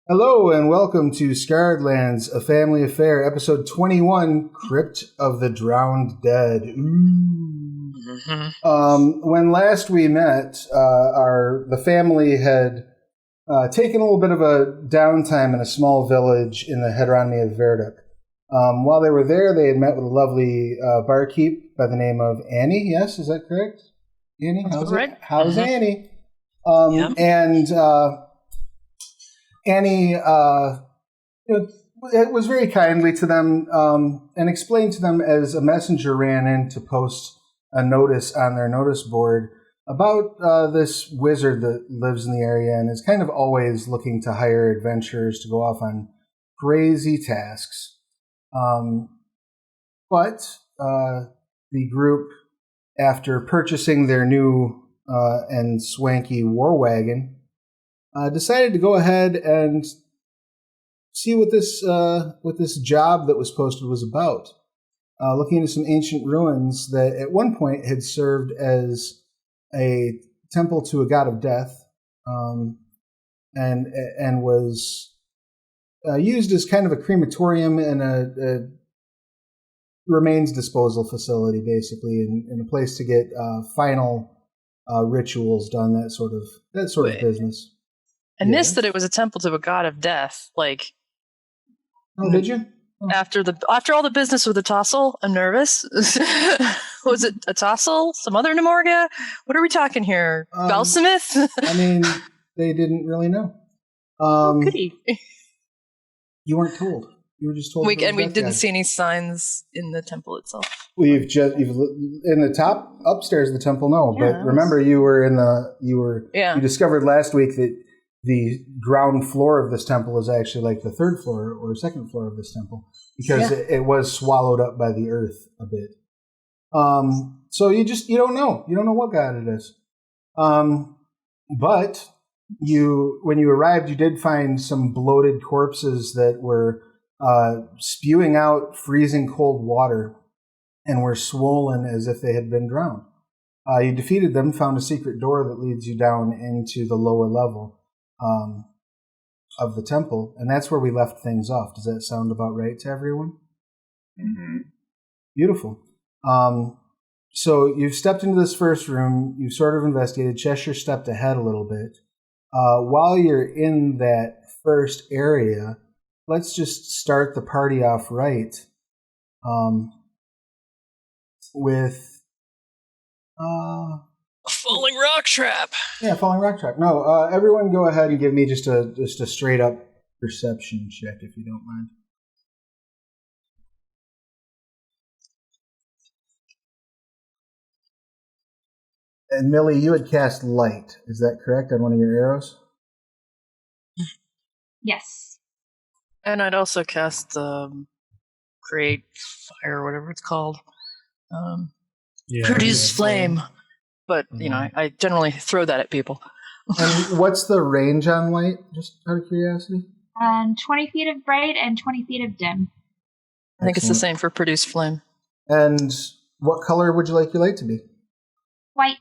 Hello and welcome to Scarred Lands, A Family Affair, episode 21, Crypt of the Drowned Dead. Ooh. When last we met, the family had taken a little bit of a downtime in a small village in the Hedronmy of Verduk. While they were there, they had met with a lovely barkeep by the name of Annie. Yes, is that correct? Annie, how's Annie? Yep. And Annie it was very kindly to them and explained to them as a messenger ran in to post a notice on their notice board about this wizard that lives in the area and is kind of always looking to hire adventurers to go off on crazy tasks. But the group, after purchasing their new and swanky war wagon, decided to go ahead and see what this job that was posted was about. Looking into some ancient ruins that at one point had served as a temple to a god of death, and was used as kind of a crematorium and a remains disposal facility, basically, and a place to get final rituals done, that sort of business. I missed that it was a temple to a god of death. Like, oh, did you? Oh. After all the business with the Tossel, I'm nervous. Was it a Tossel? Some other Nemorga? What are we talking here? Balsamith? I mean, they didn't really know. Goody. You weren't told. You were just told. We didn't see any signs in the temple itself. You've in the top upstairs of the temple. No, yeah, but remember, you discovered last week that the ground floor of this temple is actually like the third floor or second floor of this temple because it was swallowed up by the earth a bit. So you don't know. You don't know what god it is. But when you arrived, you did find some bloated corpses that were spewing out freezing cold water and were swollen as if they had been drowned. You defeated them, found a secret door that leads you down into the lower level of the temple, and that's where we left things off. Does that sound about right to everyone? Mm-hmm. Beautiful. So you've stepped into this first room, you've sort of investigated. Cheshire stepped ahead a little bit. While you're in that first area, let's just start the party off right with a falling rock trap. Yeah, falling rock trap. No, everyone go ahead and give me just a straight up perception check if you don't mind. And Millie, you had cast light. Is that correct on one of your arrows? Yes. And I'd also cast create fire, whatever it's called. Produce flame. But, I generally throw that at people. And what's the range on light, just out of curiosity? 20 feet of bright and 20 feet of dim. I think it's the same for produce flame. And what color would you like your light to be? White.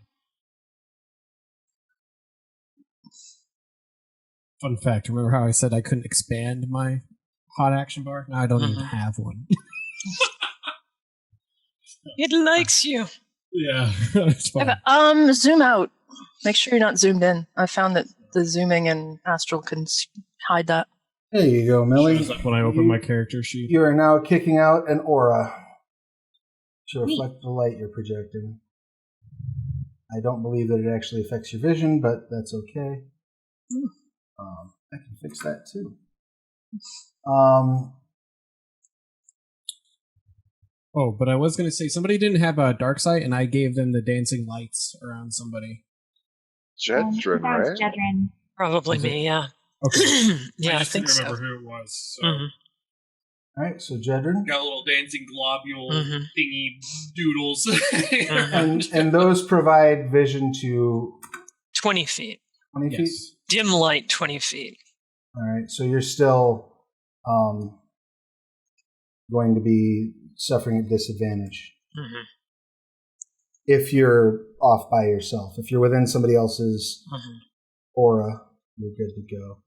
Fun fact, remember how I said I couldn't expand my hot action bar? Now I don't even have one. It likes you. Yeah, it's fine. Zoom out. Make sure you're not zoomed in. I found that the zooming in Astral can hide that. There you go, Millie. Shows up when I open my character sheet. You are now kicking out an aura to reflect the light you're projecting. I don't believe that it actually affects your vision, but that's okay. I can fix that too. Oh, but I was going to say, somebody didn't have a dark sight, and I gave them the dancing lights around somebody. Jedryn, right? That was Jedryn. Probably me, yeah. Okay. Yeah, I think didn't so. remember who it was. So. All right, so Jedryn. Got little dancing globule thingy doodles. and those provide vision to 20 feet. 20 feet? Dim light, 20 feet. All right, so you're still going to be suffering a disadvantage. If you're off by yourself. If you're within somebody else's aura, you're good to go.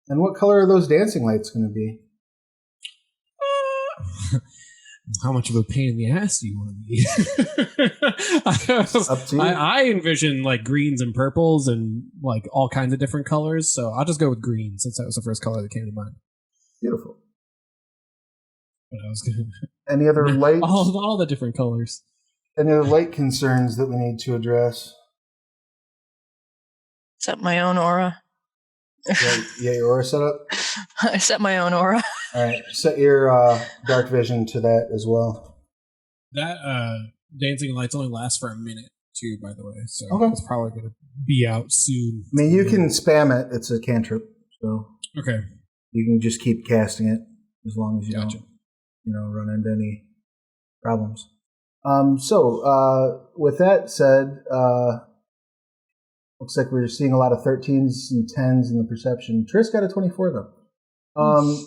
And what color are those dancing lights going to be? How much of a pain in the ass do you want to be? Up to you. I envision like greens and purples and like all kinds of different colors. So I'll just go with green since that was the first color that came to mind. Beautiful. But I was gonna Any other light? all the different colors. Any other light concerns that we need to address? Set my own aura. Yeah, your aura set up? I set my own aura. All right, set your dark vision to that as well. That dancing lights only last for a minute too, by the way. So Okay. it's probably going to be out soon. I mean, you can spam it. It's a cantrip, so Okay. you can just keep casting it as long as you Gotcha. don't, run into any problems. So with that said, looks like we're seeing a lot of 13s and 10s in the perception. Triss got a 24 though.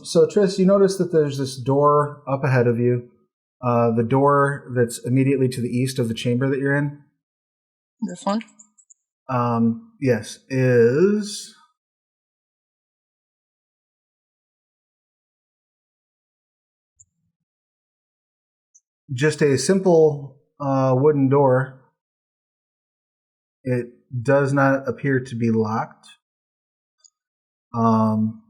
So Triss, you notice that there's this door up ahead of you. The door that's immediately to the east of the chamber that you're in. This one? Yes, is just a simple wooden door. It does not appear to be locked. I'm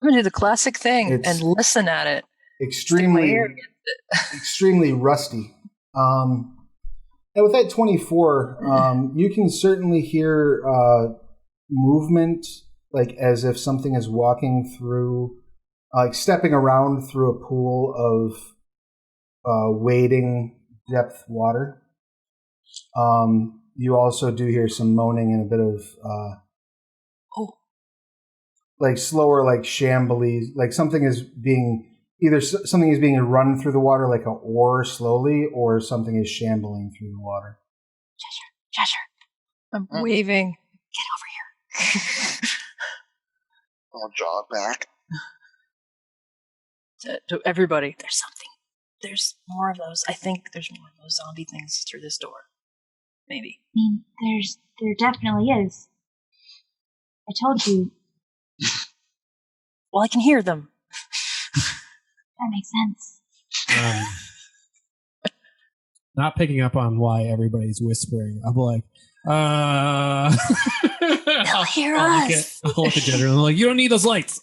going to do the classic thing It's- and listen at it. Extremely, extremely rusty. And with that 24, you can certainly hear movement, like as if something is walking through, like stepping around through a pool of wading depth water. You also do hear some moaning and a bit of like slower, like shambly, like something is being run through the water like an oar slowly, or something is shambling through the water. Cheshire. I'm waving. Get over here. I'll jog back. To everybody. There's something. There's more of those. I think there's more of those zombie things through this door. Maybe. I mean, there definitely is. I told you. Well, I can hear them. That makes sense. Not picking up on why everybody's whispering. I'm like, They'll hear us. I'll look at Jedryn. I'm like, you don't need those lights.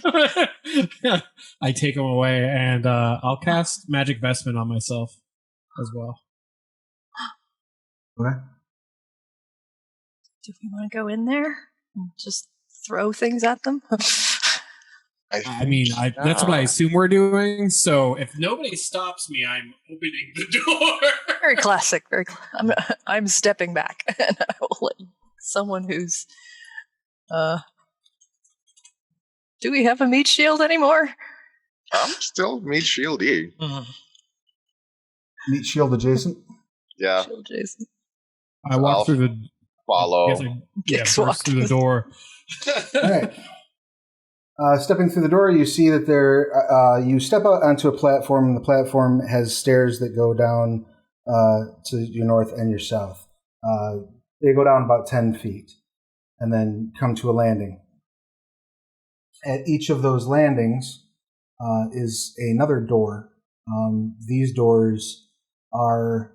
I take them away and I'll cast Magic Vestment on myself as well. Okay. Do we want to go in there and just throw things at them? I mean, that's what I assume we're doing. So if nobody stops me, I'm opening the door. Very classic. I'm stepping back, and I will let someone who's. Do we have a meat shield anymore? I'm still meat shieldy. Meat shield adjacent. Yeah, Shield Jason. I walk I'll through the. follow. Kicks burst walked through the door. All right. Stepping through the door, you see that you step out onto a platform, and the platform has stairs that go down to your north and your south. They go down about 10 feet and then come to a landing. At each of those landings is another door. These doors are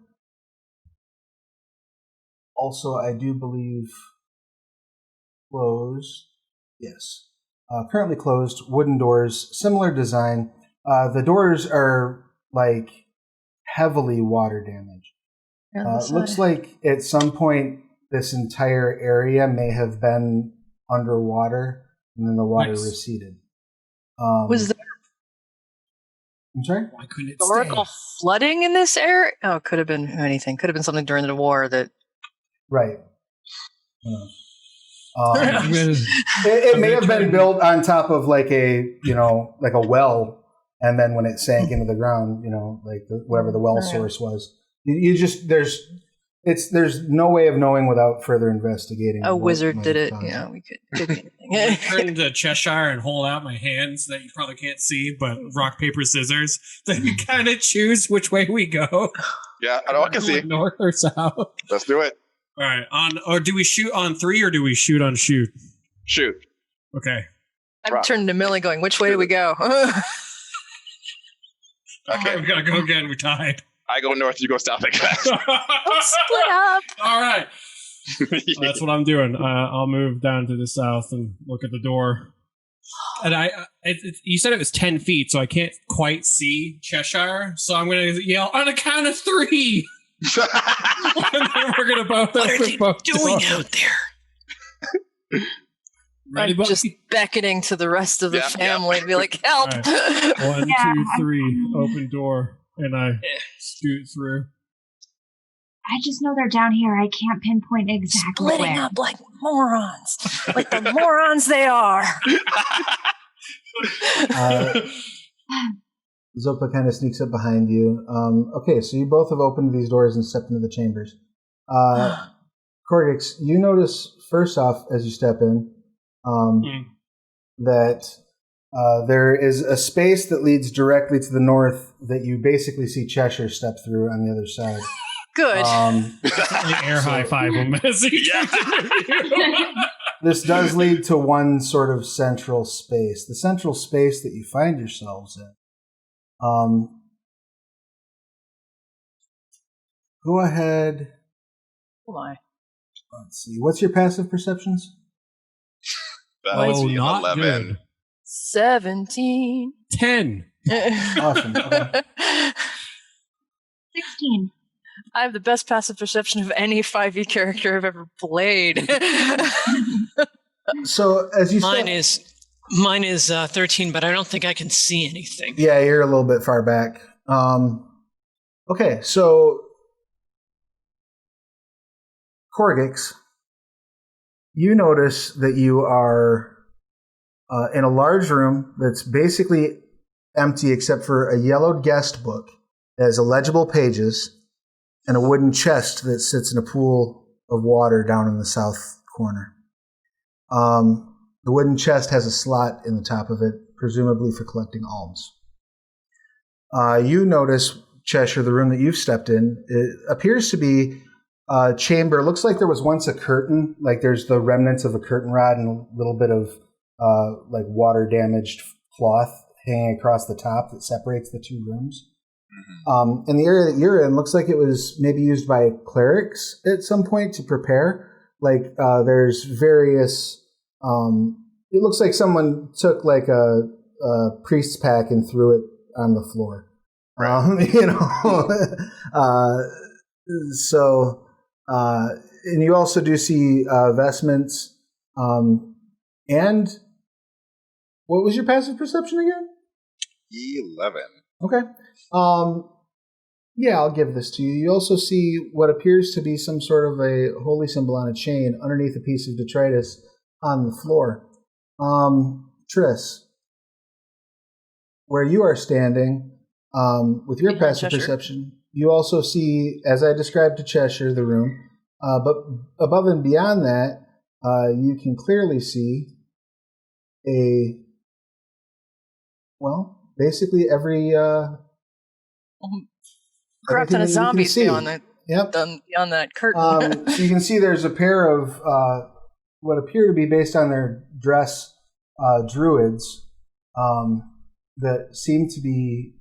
also, I do believe, closed. Yes. Currently closed, wooden doors, similar design. The doors are like heavily water damaged. Looks like at some point this entire area may have been underwater, and then the water receded. Was there I'm sorry? Why couldn't it historical stay? flooding in this area? Oh, it could have been anything. Could have been something during the war that. Right. I'm gonna- It I'm may gonna have try been and- built on top of like a well, and then when it sank into the ground, like whatever the well source was, you just there's no way of knowing without further investigating. A what wizard might did have it. caused Yeah, we could be I anything. turn into Cheshire and hold out my hands that you probably can't see, but rock, paper, scissors. Then you kind of choose which way we go. Yeah, I know I can see. North or south. Let's do it. All right. Or do we shoot on 3 or do we shoot on shoot? Shoot. Okay. I'm turning to Millie going, which way do we go? Okay. We gotta go again. We're tied. I go north, you go south, I guess. Let's split up. All right. That's what I'm doing. I'll move down to the south and look at the door. And you said it was 10 feet, so I can't quite see Cheshire. So I'm going to yell on a count of 3. And then we're going to both. What are they doing out there? Ready, I'm just beckoning to the rest of the family to be like, help! Right. 1, 2, 3, open door, and I scoot through. I just know they're down here. I can't pinpoint exactly Splitting where. up like morons. Like the morons they are. Zopa kind of sneaks up behind you. Okay, so you both have opened these doors and stepped into the chambers. Korggix, you notice, first off, as you step in, that there is a space that leads directly to the north that you basically see Cheshire step through on the other side. Good. Air high five him as he This does lead to one sort of central space. The central space that you find yourselves in. Go ahead. Oh my. Let's see. What's your passive perceptions? That would be an not 11. good. 17. 10. Awesome. Okay. 16. I have the best passive perception of any 5e character I've ever played. So as you Mine is 13, but I don't think I can see anything. Yeah, you're a little bit far back. Okay, so Korggix, you notice that you are in a large room that's basically empty except for a yellowed guest book that has illegible pages and a wooden chest that sits in a pool of water down in the south corner. The wooden chest has a slot in the top of it, presumably for collecting alms. You notice, Cheshire, the room that you've stepped in, it appears to be a chamber. It looks like there was once a curtain, like there's the remnants of a curtain rod and a little bit of like water-damaged cloth hanging across the top that separates the two rooms. And the area that you're in looks like it was maybe used by clerics at some point to prepare. Like there's various... it looks like someone took like a priest's pack and threw it on the floor. You know, and you also do see vestments. And what was your passive perception again? 11. Okay. Yeah, I'll give this to you. You also see what appears to be some sort of a holy symbol on a chain underneath a piece of detritus on the floor. Triss, where you are standing, with your passive perception, you also see, as I described to Cheshire, the room, but above and beyond that, you can clearly see basically every... Corrupt and a zombie beyond that. Yep. Beyond that curtain. So you can see there's a pair of what appear to be, based on their dress, druids that seem to be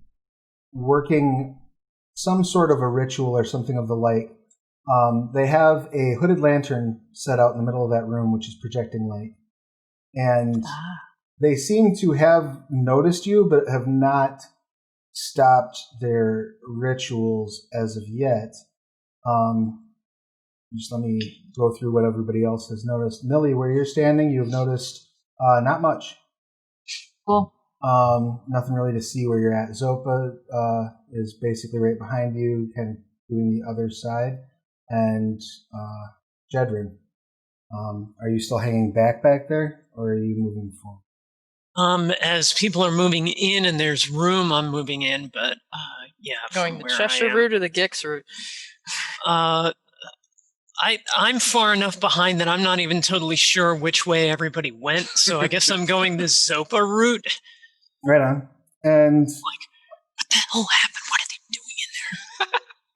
working some sort of a ritual or something of the like. They have a hooded lantern set out in the middle of that room, which is projecting light. And they seem to have noticed you, but have not stopped their rituals as of yet. Just let me go through what everybody else has noticed. Millie, where you're standing, you've noticed not much. Cool. Nothing really to see where you're at. Zopa is basically right behind you, kind of doing the other side. And Jedryn, are you still hanging back there, or are you moving forward? As people are moving in and there's room, I'm moving in, but yeah. Going the Cheshire route or the Gix route? I'm far enough behind that I'm not even totally sure which way everybody went, so I guess I'm going the Zopa route. Right on. And like, what the hell happened? What are they doing in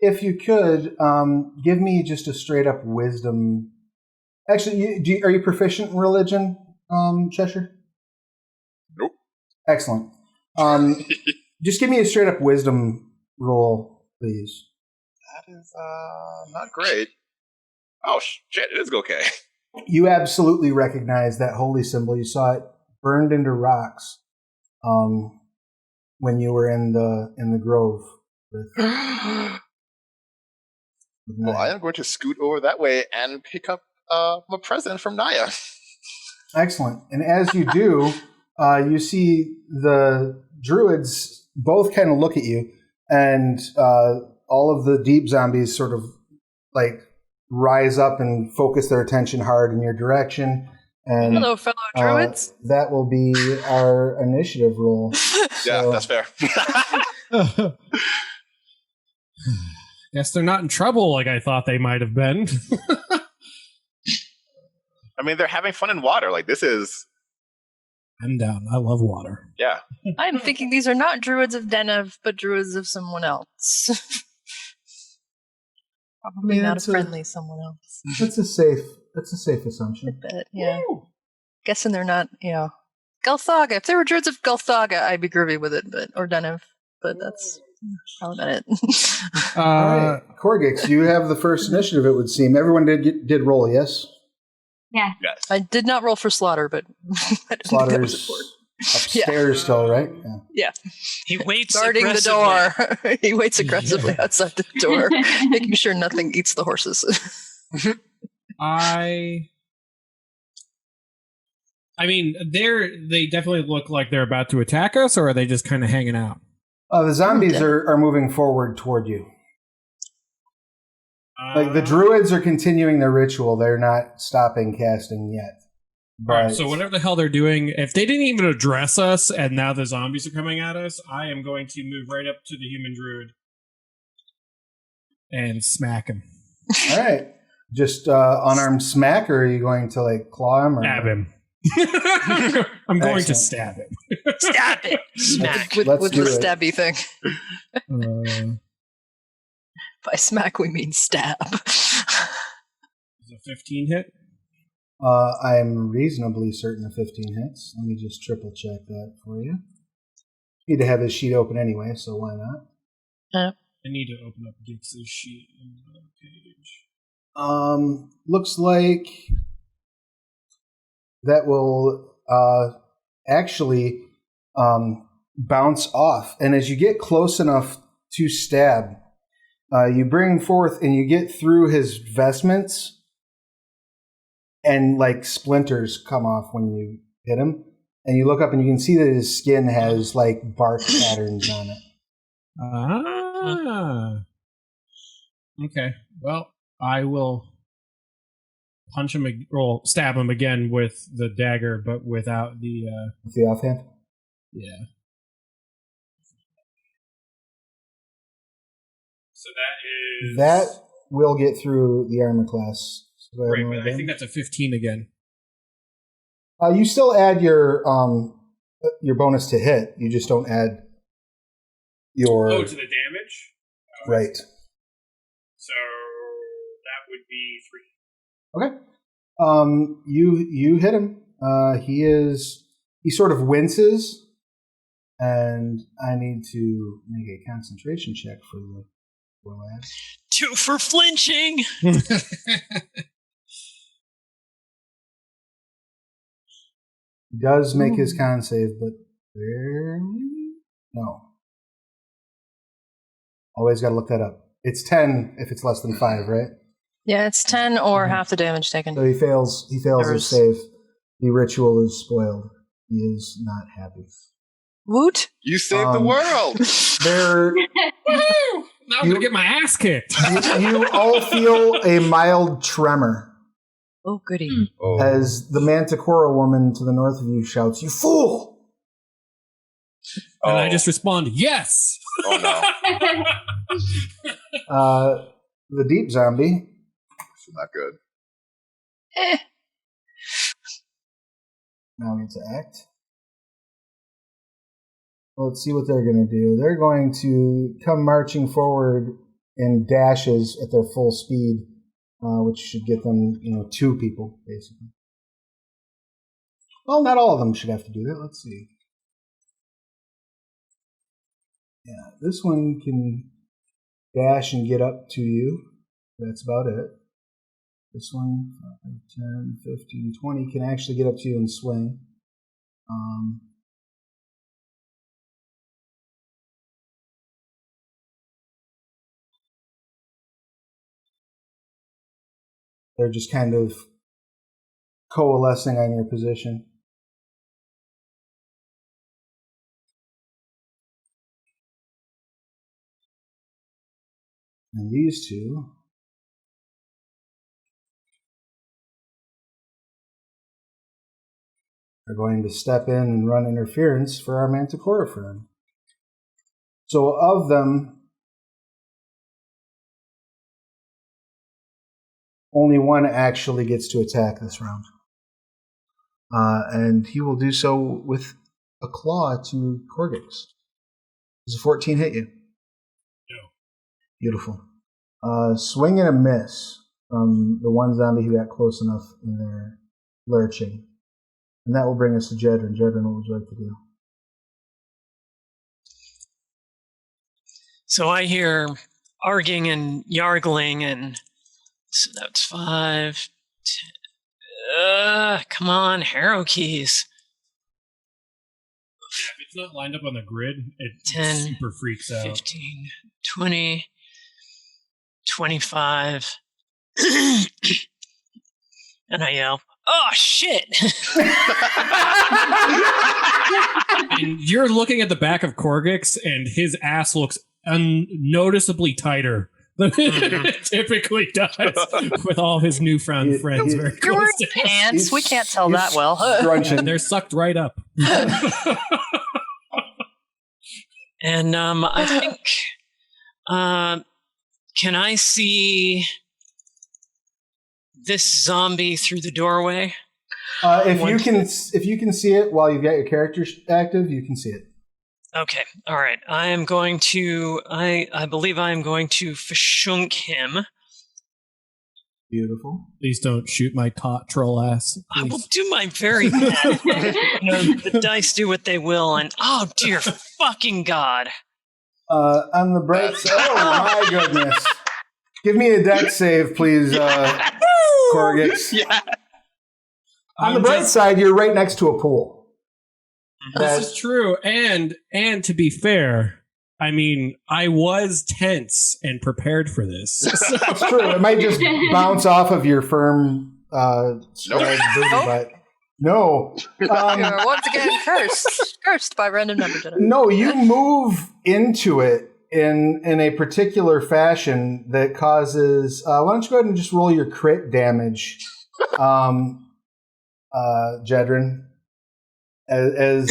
there? if you could, give me just a straight up wisdom. Actually, are you proficient in religion, Cheshire? Nope. Excellent. Just give me a straight up wisdom roll, please. That is not great. Oh, shit, it is okay. You absolutely recognize that holy symbol. You saw it burned into rocks when you were in the grove. Well, I am going to scoot over that way and pick up a present from Naya. Excellent. And as you do, you see the druids both kind of look at you, and all of the deep zombies sort of like rise up and focus their attention hard in your direction. And hello, fellow druids. That will be our initiative roll. Yeah, that's fair. Guess they're not in trouble like I thought they might have been. I mean, they're having fun in water. Like, this is... I'm down. I love water. Yeah. I'm thinking these are not druids of Denev, but druids of someone else. Probably not a friendly someone else. That's a safe assumption. I bet, yeah. Woo! Guessing they're not, Gulthaga. If they were druids of Gulthaga, I'd be groovy with it, or Denev. But that's probably not it. All right, Korggix, you have the first initiative, it would seem. Everyone did roll, yes? Yeah. Yes. I did not roll for Slaughter, but I didn't think that was important. Upstairs still, right? Yeah. He waits guarding the door. He waits aggressively outside the door, making sure nothing eats the horses. I mean, they definitely look like they're about to attack us, or are they just kind of hanging out? The zombies are moving forward toward you. Like the druids are continuing their ritual. They're not stopping casting yet. All right, so whatever the hell they're doing, if they didn't even address us and now the zombies are coming at us, I am going to move right up to the human druid and smack him. All right. Just unarmed smack, or are you going to like claw him? Or stab him. I'm going to stab him. Stab it. Smack. With the stabby thing. By smack, we mean stab. Is a 15 hit? I'm reasonably certain of 15 hits. Let me just triple check that for you. Need to have his sheet open anyway, so why not? I need to open up Gix's sheet on the page. Looks like that will actually bounce off. And as you get close enough to stab, you bring him forth and you get through his vestments, and like splinters come off when you hit him. And you look up and you can see that his skin has like bark patterns on it. Okay. Well, I will punch him or stab him again with the dagger, but without the with the offhand. Yeah. So that will get through the armor class. Right, but I think that's a 15 again. You still add your bonus to hit. You just don't add your to the damage. Right. So that would be 3. Okay. You hit him. He sort of winces, and I need to make a concentration check for the poor lad. 2 for flinching. He does make his con save, but barely? No. Always got to look that up. It's 10 if it's less than 5, right? Yeah, it's 10 or half the damage taken. So he fails his save. The ritual is spoiled. He is not happy. Woot! You saved the world! Now I'm going to get my ass kicked. You all feel a mild tremor. Oh, goody. As the Manticora woman to the north of you shouts, "You fool!" And I just respond, "Yes!" Oh, no. The deep zombie. This is not good. Now we get to act. Let's see what they're going to do. They're going to come marching forward in dashes at their full speed, which should get them, 2 people, basically. Well, not all of them should have to do that. Let's see. Yeah, this one can dash and get up to you. That's about it. This one, 5, 10, 15, 20, can actually get up to you and swing. They're just kind of coalescing on your position. And these two are going to step in and run interference for our Manticore friend. So of them, only one actually gets to attack this round. And he will do so with a claw to Korggix. Does a 14 hit you? No. Beautiful. Swing and a miss from the one zombie who got close enough in their lurching. And that will bring us to Jedryn. Jedryn, what would you like to do? So I hear arguing and yargling, and so that's 5, 10. Come on, Harrow keys. Yeah, if it's not lined up on the grid, it 10, super freaks out. 15, 20, 25. And I yell, "Oh, shit!" And you're looking at the back of Korggix, and his ass looks unnoticeably tighter than it typically does with all his newfound friends very You're close wearing to him. pants. We can't tell that well. Scrunching. They're sucked right up. And I think, can I see this zombie through the doorway? If you can see it while you've got your character active, you can see it. Okay, all right. I am going to. I believe I am going to fashunk him. Beautiful. Please don't shoot my taut troll ass. I will Please. do my very best. The dice do what they will, and oh dear fucking god! On the bright side, oh my goodness! Give me a dex save, please, Korggix. Yeah. On the bright side, you're right next to a pool. This is true, and to be fair, I mean, I was tense and prepared for this. So. It's true. It might just bounce off of your firm spread booty butt. No. You're once again cursed by random number generator. No, you move into it in a particular fashion that causes. Why don't you go ahead and just roll your crit damage, Jedryn, as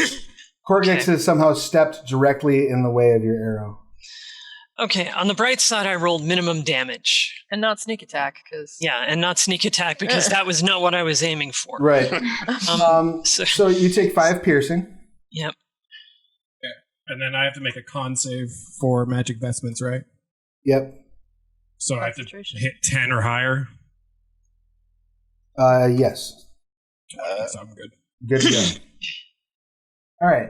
Korggix has somehow stepped directly in the way of your arrow. Okay, on the bright side, I rolled minimum damage. And not sneak attack, because... Yeah, and not sneak attack, because that was not what I was aiming for. Right. So you take 5 piercing. Yep. Okay. And then I have to make a con save for magic vestments, right? Yep. So I have to hit 10 or higher? Yes. So I'm good. Good to go. All right.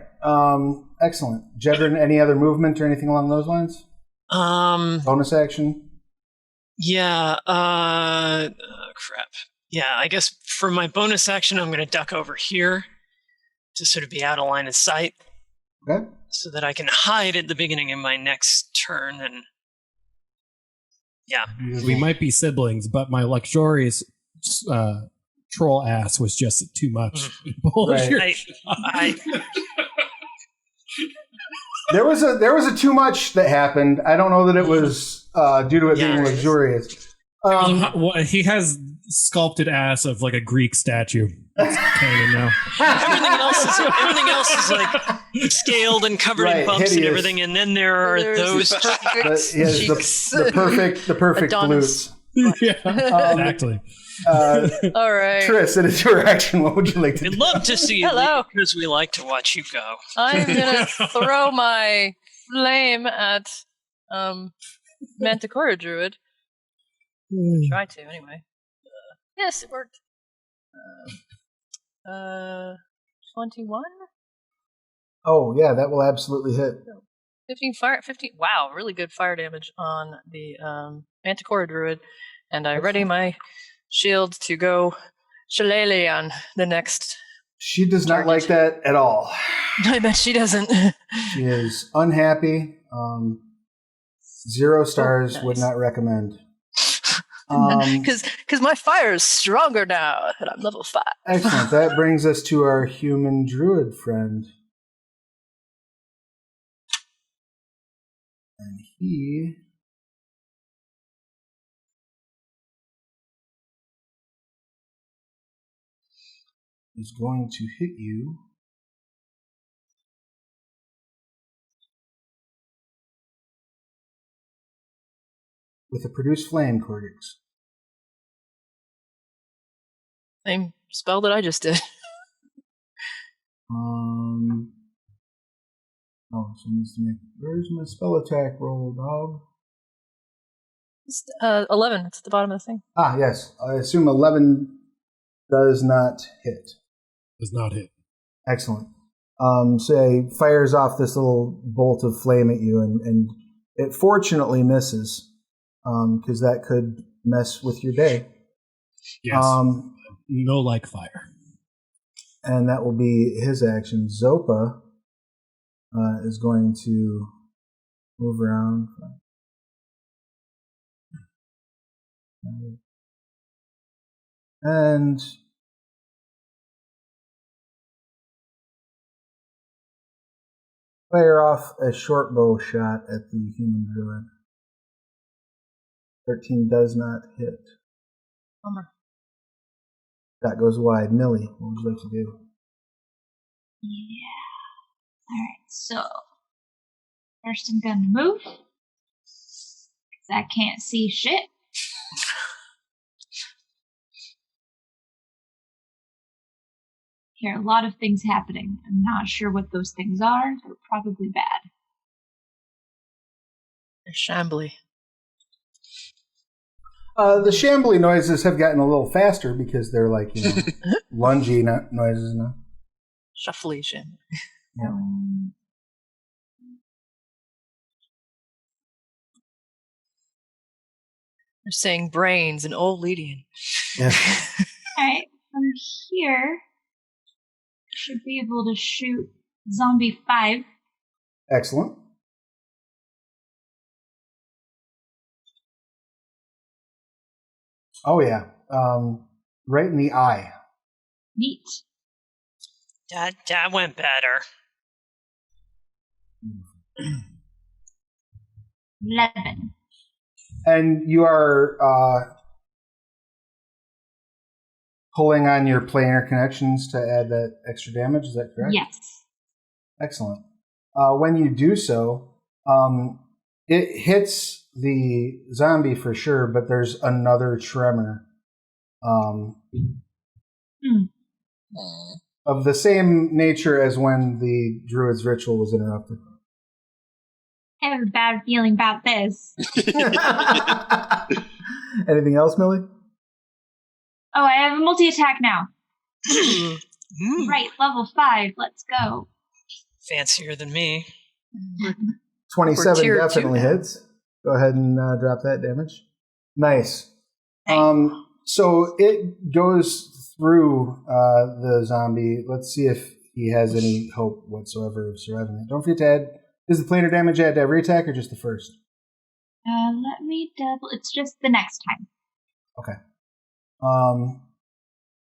Excellent. Jedryn, any other movement or anything along those lines? Bonus action? Yeah, crap. Yeah, I guess for my bonus action, I'm going to duck over here to sort of be out of line of sight. Okay. So that I can hide at the beginning of my next turn, and yeah. We might be siblings, but my luxurious troll ass was just too much. Right. I There was a too much that happened. I don't know that it was due to it being luxurious. He has sculpted ass of like a Greek statue. That's canon now. Everything else is like scaled and covered in bumps hideous. and everything, and then there are those. The perfect glutes. Yeah, exactly. All right. Triss, it is your action. What would you like to do? We'd love to see you Hello. because we like to watch you go. I'm going to throw my flame at Manticore Druid. Try to, anyway. Yes, it worked. 21? Oh, yeah, that will absolutely hit. 15 fire. 15. Wow, really good fire damage on the Manticore Druid. And I ready my shield to go shillelagh on the next. She does not like that at all. I bet she doesn't. She is unhappy. 0 stars, nice. would not recommend. Because my fire is stronger now that I'm level 5. Excellent. That brings us to our human druid friend. And he is going to hit you with a produce flame, Korggix. Same spell that I just did. Oh, so it needs to make. Where's my spell attack roll, dog? It's 11. It's at the bottom of the thing. Ah, yes. I assume 11 does not hit. Does not hit. Excellent. So he fires off this little bolt of flame at you, and it fortunately misses, because that could mess with your day. Yes. No like fire. And that will be his action. Zopa is going to move around. And fire off a short bow shot at the human druid. 13 does not hit. Bummer. That goes wide. Millie, what would you like to do? Yeah. Alright, so first I'm gonna move. Because I can't see shit. Hear a lot of things happening. I'm not sure what those things are. They're probably bad. They're shambly. The shambly noises have gotten a little faster because they're like, lungy noises now. Shuffly shambly. Yeah. They're saying brains and old Lydian. Yeah. Alright, from here, I should be able to shoot Zombie 5. Excellent. Oh, yeah. Right in the eye. Neat. That went better. 11. And you are pulling on your planar connections to add that extra damage, is that correct? Yes. Excellent. When you do so, it hits the zombie for sure, but there's another tremor of the same nature as when the druid's ritual was interrupted. I have a bad feeling about this. Anything else, Millie? Oh, I have a multi-attack now. Right, level 5. Let's go. Fancier than me. 27 tier definitely 2 now. hits. Go ahead and drop that damage. Nice. So it goes through the zombie. Let's see if he has any hope whatsoever of surviving it. Don't forget to add. Does the planar damage add to every attack or just the first? Let me double. It's just the next time. Okay.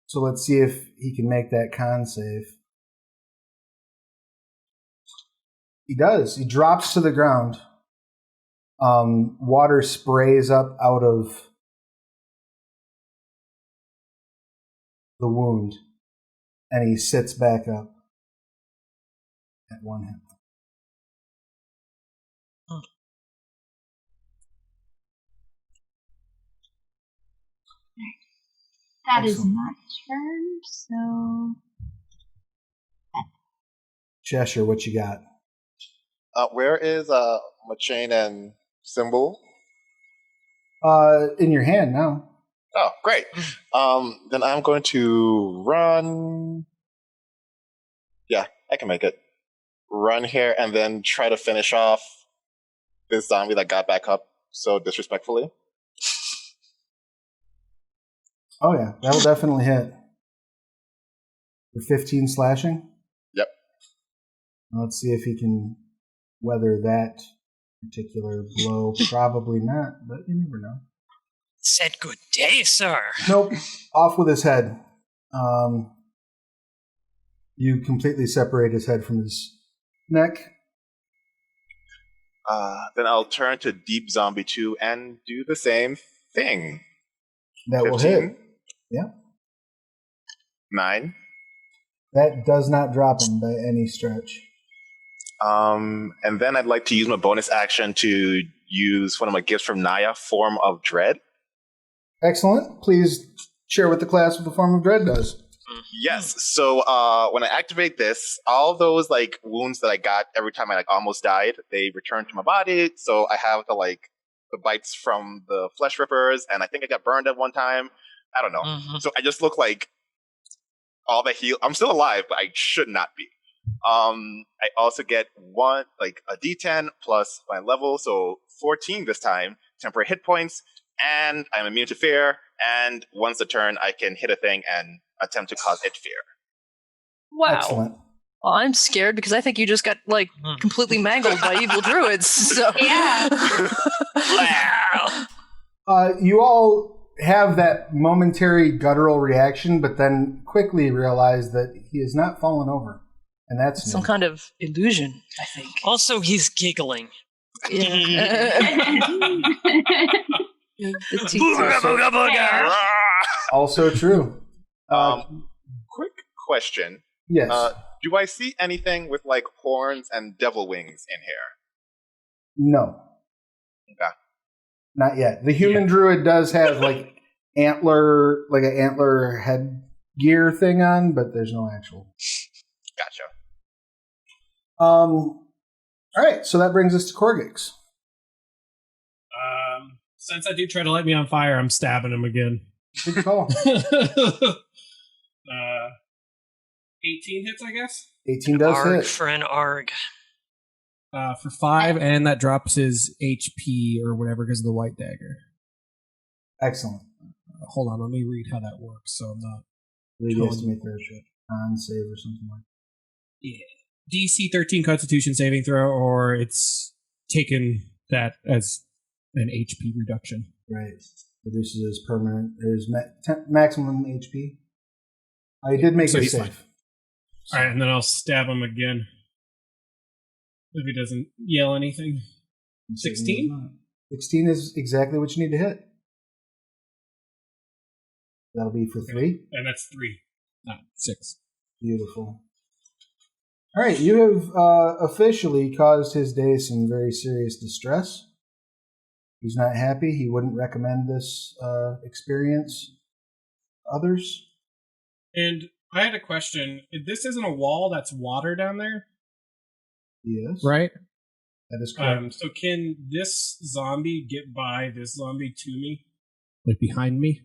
So let's see if he can make that con save. He does. He drops to the ground. Water sprays up out of the wound, and he sits back up at 1 hit. That is Excellent. my turn, so... Cheshire, what you got? Where is Machain and Symbol? In your hand now. Oh, great. Then I'm going to run. Yeah, I can make it. Run here and then try to finish off this zombie that got back up so disrespectfully. Oh yeah, that will definitely hit. For 15 slashing? Yep. Let's see if he can weather that particular blow. Probably not, but you never know. Said good day, sir. Nope. Off with his head. You completely separate his head from his neck. Then I'll turn to Deep Zombie 2 and do the same thing. That 15. will hit. Yeah. 9. That does not drop him by any stretch. And then I'd like to use my bonus action to use one of my gifts from Naya, Form of Dread. Excellent. Please share what the class of the Form of Dread does. Yes. So when I activate this, all those like wounds that I got every time I like almost died, they return to my body. So I have the bites from the flesh rippers, and I think I got burned at one time. I don't know. Mm-hmm. So I just look like all the heal. I'm still alive, but I should not be. I also get a D10 plus my level, so 14 this time, temporary hit points, and I'm immune to fear. And once a turn, I can hit a thing and attempt to cause it fear. Wow. Excellent. Well, I'm scared because I think you just got completely mangled by evil druids. So Yeah. You all have that momentary guttural reaction, but then quickly realize that he has not fallen over. And that's some kind of illusion, I think. Also, he's giggling. Yeah. The teeth are also true. Quick question. Yes. Do I see anything with like horns and devil wings in here? No. Okay. Not yet. The human druid does have like an antler headgear thing on, but there's no actual. Gotcha. All right, so that brings us to Korggix. Since I do try to light me on fire, I'm stabbing him again. Good call. 18 hits, I guess? 18 does Arg, hit. Fran, arg. For 5, and that drops his HP or whatever because of the white dagger. Excellent. Hold on, let me read how that works so I'm not... He has to make their on save or something like that. Yeah. DC 13 Constitution saving throw, or it's taken that as an HP reduction. Right. Reduces his maximum HP. I did make it safe. Alright, and then I'll stab him again. If he doesn't yell anything. 16? 16 is exactly what you need to hit. That'll be for 3. And that's 3, not 6. Beautiful. All right, you have officially caused his day some very serious distress. He's not happy. He wouldn't recommend this experience to others. And I had a question. This isn't a wall, that's water down there? Yes. Right? That is correct. So can this zombie get by this zombie to me? Like behind me?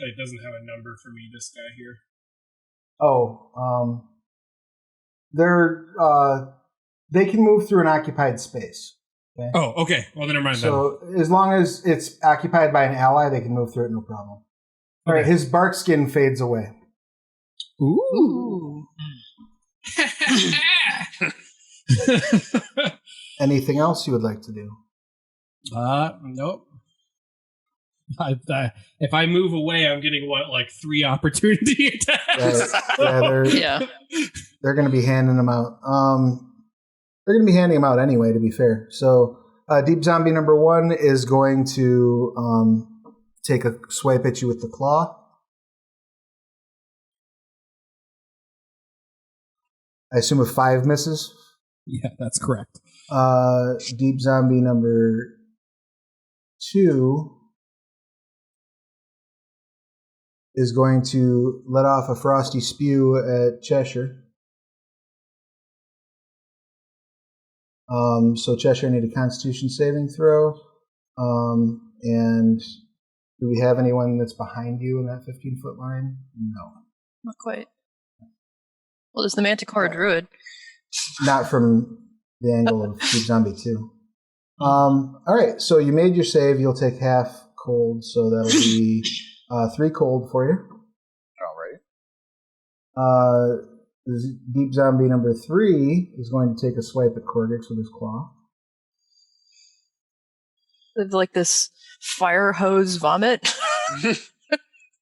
It doesn't have a number for me, this guy here. Oh, they can move through an occupied space. Okay? Oh, okay. Well, then never mind. So as long as it's occupied by an ally, they can move through it, no problem. All right, his bark skin fades away. Ooh. Anything else you would like to do? Nope. If I move away, I'm getting 3 opportunity attacks? They're going to be handing them out. They're going to be handing them out anyway, to be fair. So, Deep Zombie number 1 is going to take a swipe at you with the claw. I assume a 5 misses. Yeah, that's correct. Deep Zombie number 2 is going to let off a frosty spew at Cheshire. So Cheshire need a Constitution saving throw. And do we have anyone that's behind you in that 15-foot line? No. Not quite. Well, there's the Manticore Druid. Not from the angle of Deep Zombie 2. All right, so you made your save. You'll take half cold, so that'll be 3 cold for you. All right. Deep Zombie number 3 is going to take a swipe at Korggix with his claw. It's like this fire hose vomit.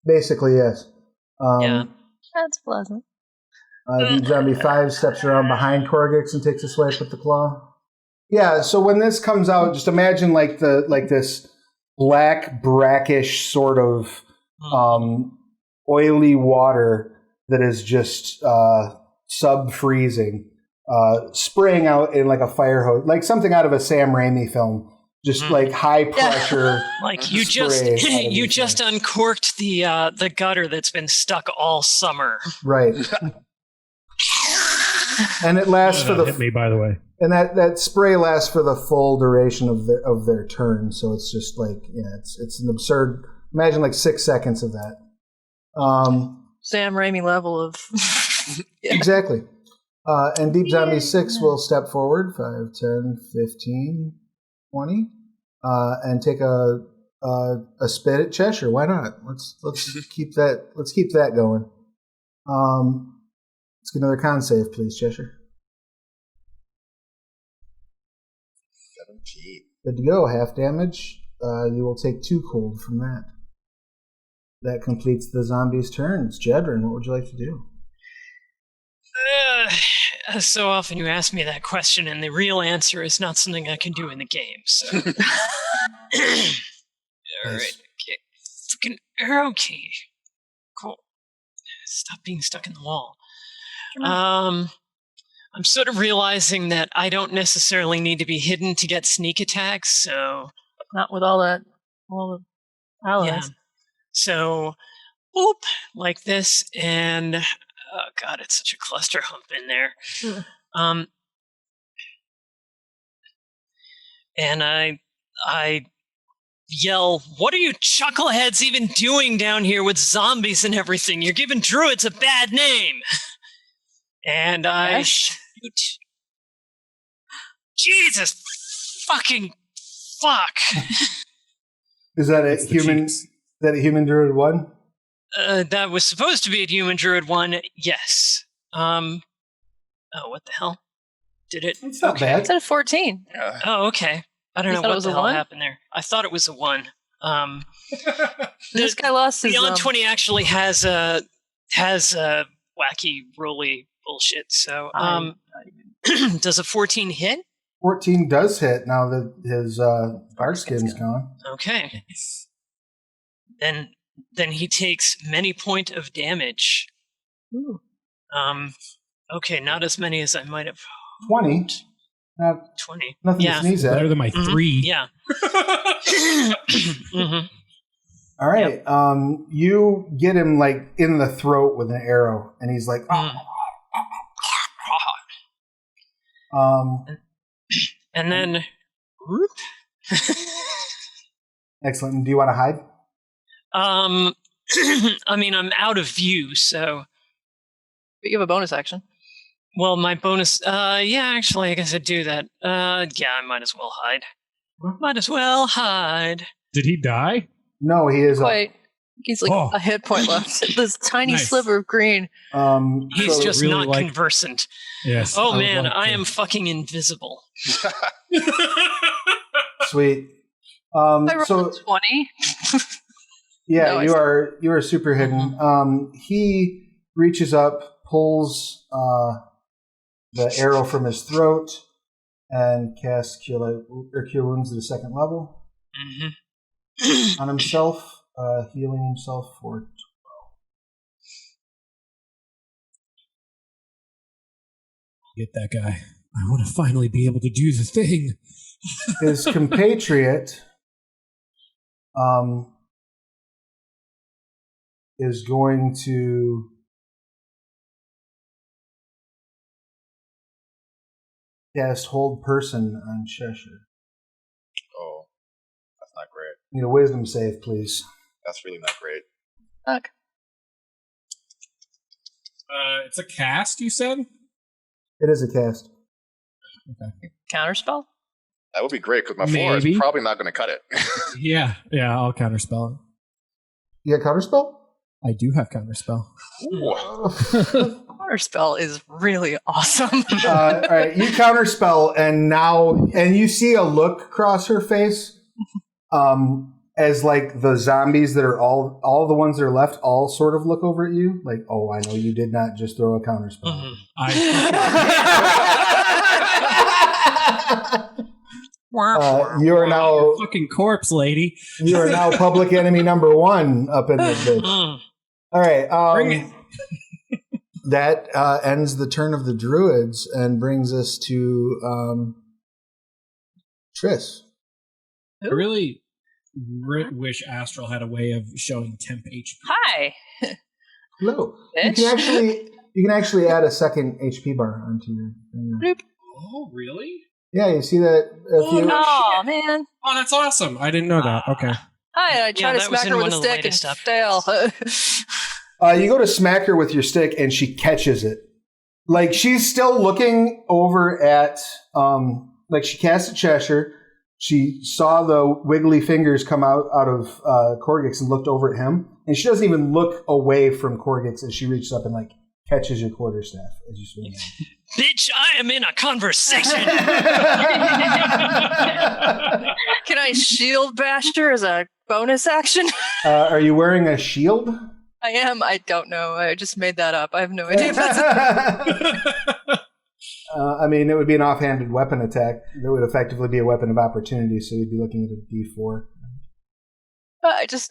Basically, yes. Yeah. That's pleasant. Deep Zombie 5 steps around behind Korggix and takes a swipe with the claw. Yeah, so when this comes out, just imagine like this black, brackish sort of oily water that is just sub-freezing, spraying out in like a fire hose, like something out of a Sam Raimi film. Just like high pressure. Like you just uncorked the gutter that's been stuck all summer. Right. And it lasts for the hit me, by the way. And that spray lasts for the full duration of their turn. So it's just like, yeah, it's an absurd. Imagine like 6 seconds of that. Sam Raimi level of yeah. Exactly. And Deep Zombie 6 will step forward 5, 10, 15, 20, and take a spit at Cheshire. Why not? Let's keep that. Let's keep that going. Let's get another con save, please, Cheshire. 17. Good to go. Half damage. You will take 2 cold from that. That completes the zombie's turns. Jedryn, what would you like to do? So often you ask me that question, and the real answer is not something I can do in the game. So, all right, okay. Freaking arrow key. Cool. Stop being stuck in the wall. I'm sort of realizing that I don't necessarily need to be hidden to get sneak attacks. So, not with all the allies. Yeah. So, boop, like this, and oh god, it's such a cluster hump in there. And I yell, "What are you chuckleheads even doing down here with zombies and everything? You're giving druids a bad name." And I shoot. Jesus fucking fuck. Is that a human? Is that a human druid 1? That was supposed to be a human druid 1, yes. Oh, what the hell? Did it? It's not bad. It said 14. Yeah. Oh, okay. I don't know what the hell 1? happened there. I thought it was a 1. This guy lost his... Beyond 20 actually has wacky, roly bullshit, so... does a 14 hit? 14 does hit now that his bar skin's gone. Okay. Then he takes many point of damage. Ooh. Okay, not as many as I might have. 20. 20. Nothing to sneeze at. Better than my 3. Yeah. All right. Yep. You get him like in the throat with an arrow, and he's like, and then, excellent. And do you want to hide? I mean, I'm out of view, so. But you have a bonus action. Well, my bonus, yeah, actually, I guess I'd do that. Yeah, I might as well hide. Might as well hide. Did he die? No, he is. Wait, he's like a hit point left. This tiny sliver of green. He's so just really not conversant. Yes. Oh man, I am fucking invisible. Sweet. I rolled so 20. yeah, No, you are super hidden. He reaches up, pulls the arrow from his throat, and casts Cure Wounds at a 2nd level on himself, healing himself for 12. Get that guy. I want to finally be able to do the thing. His compatriot is going to cast Hold Person on Cheshire. Oh, that's not great. Need a wisdom save, please. That's really not great. Fuck. It's a cast, you said? It is a cast. Okay. Counterspell? That would be great because my 4 is probably not going to cut it. Yeah, I'll counterspell it. You got counterspell? I do have counterspell. Counterspell is really awesome. All right, you counterspell, and you see a look cross her face, as like the zombies that are all the ones that are left all sort of look over at you, like, oh, I know you did not just throw a counterspell. You are now fucking corpse, lady. You are now public enemy number 1 up in this bitch. All right, bring it. That ends the turn of the druids and brings us to Triss. I really wish Astral had a way of showing temp HP. Hi. Hello. Bitch. You can actually add a second HP bar onto your thing. Oh, really? Yeah, you see that? Oh, man. Oh, that's awesome. I didn't know that. Okay. Hi, I try to smack her with a stick and fail. You go to smack her with your stick and she catches it. Like, she's still looking over at, like, she cast at Cheshire. She saw the wiggly fingers come out of Korggix and looked over at him. And she doesn't even look away from Korggix as she reaches up and, like, catches your quarterstaff as you swing in. Bitch, I am in a conversation. Can I shield bash her as a bonus action? Are you wearing a shield? I am. I don't know. I just made that up. I have no idea if that's I mean, it would be an offhanded weapon attack. That would effectively be a weapon of opportunity, so you'd be looking at a D4.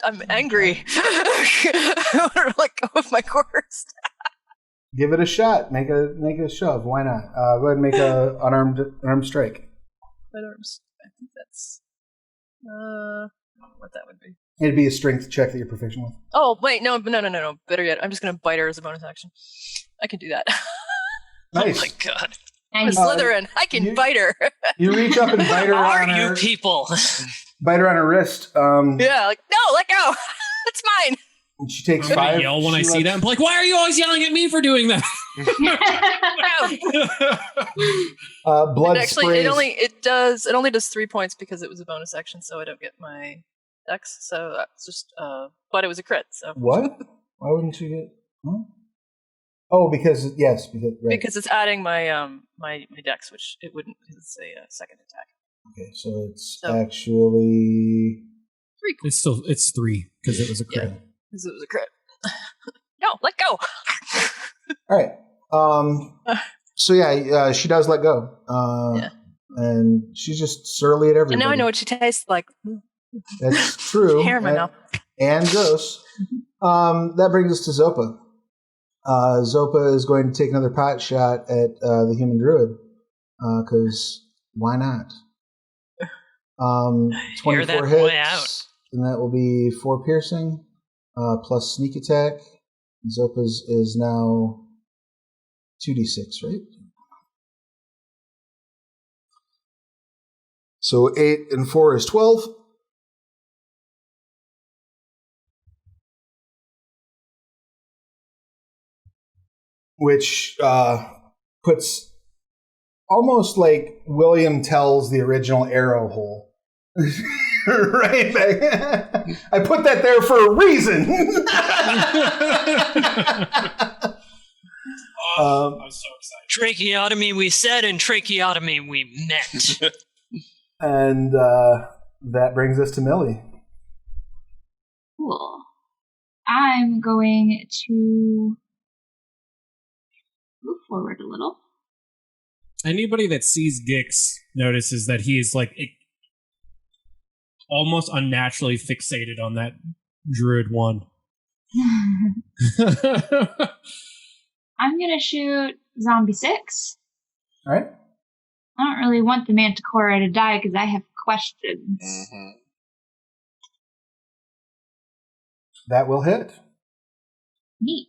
I'm angry. I want to let go of my course. Give it a shot. Make a shove. Why not? Go ahead and make a unarmed strike. Unarmed. I think that's I don't know what that would be. It'd be a strength check that you're proficient with. Oh wait, no. Better yet, I'm just gonna bite her as a bonus action. I can do that. Nice. Oh my god. I'm a Slitherin. I can bite her. You reach up and bite her on her. You people? Bite her on her wrist. Yeah, like no, let go. It's mine. And she takes I'm 5. gonna yell when I see that. I'm like, why are you always yelling at me for doing that? Blood actually, sprays. it only does 3 points because it was a bonus action, so I don't get my dex. So that's just but it was a crit. So What? Why wouldn't you get? Huh? Oh, because right. Because it's adding my my dex, which it wouldn't because it's a second attack. Okay, so it's actually 3 points. It's 3 because it was a crit. Yeah, because it was a crit. No, let go. All right. So yeah, she does let go. Yeah. And she's just surly at everybody. And now I know what she tastes like. That's true. Hair in my mouth. And gross. That brings us to Zopa. Zopa is going to take another pot shot at the human druid. Because why not? 24 hits. And that will be 4 piercing. Plus sneak attack. Zopa's is now 2d6, right? So 8 and 4 is 12. Which puts almost like William Tell's the original arrow hole. Right back. I put that there for a reason. I'm so excited. Tracheotomy we said and tracheotomy we meant. And that brings us to Millie. Cool. I'm going to move forward a little. Anybody that sees Gix notices that he is like almost unnaturally fixated on that Druid one. I'm going to shoot Zombie 6. All right. I don't really want the Manticore to die because I have questions. Mm-hmm. That will hit. Neat.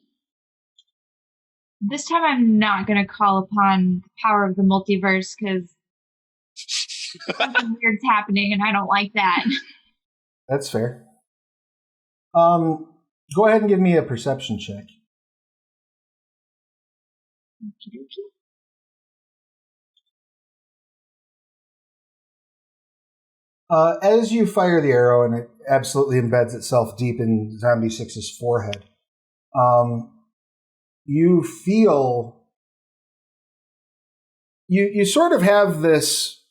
This time I'm not going to call upon the power of the multiverse because something weird's happening and I don't like that. That's fair. Go ahead and give me a perception check. Okey-dokey. As you fire the arrow and it absolutely embeds itself deep in Zombie 6's forehead, you feel... You sort of have this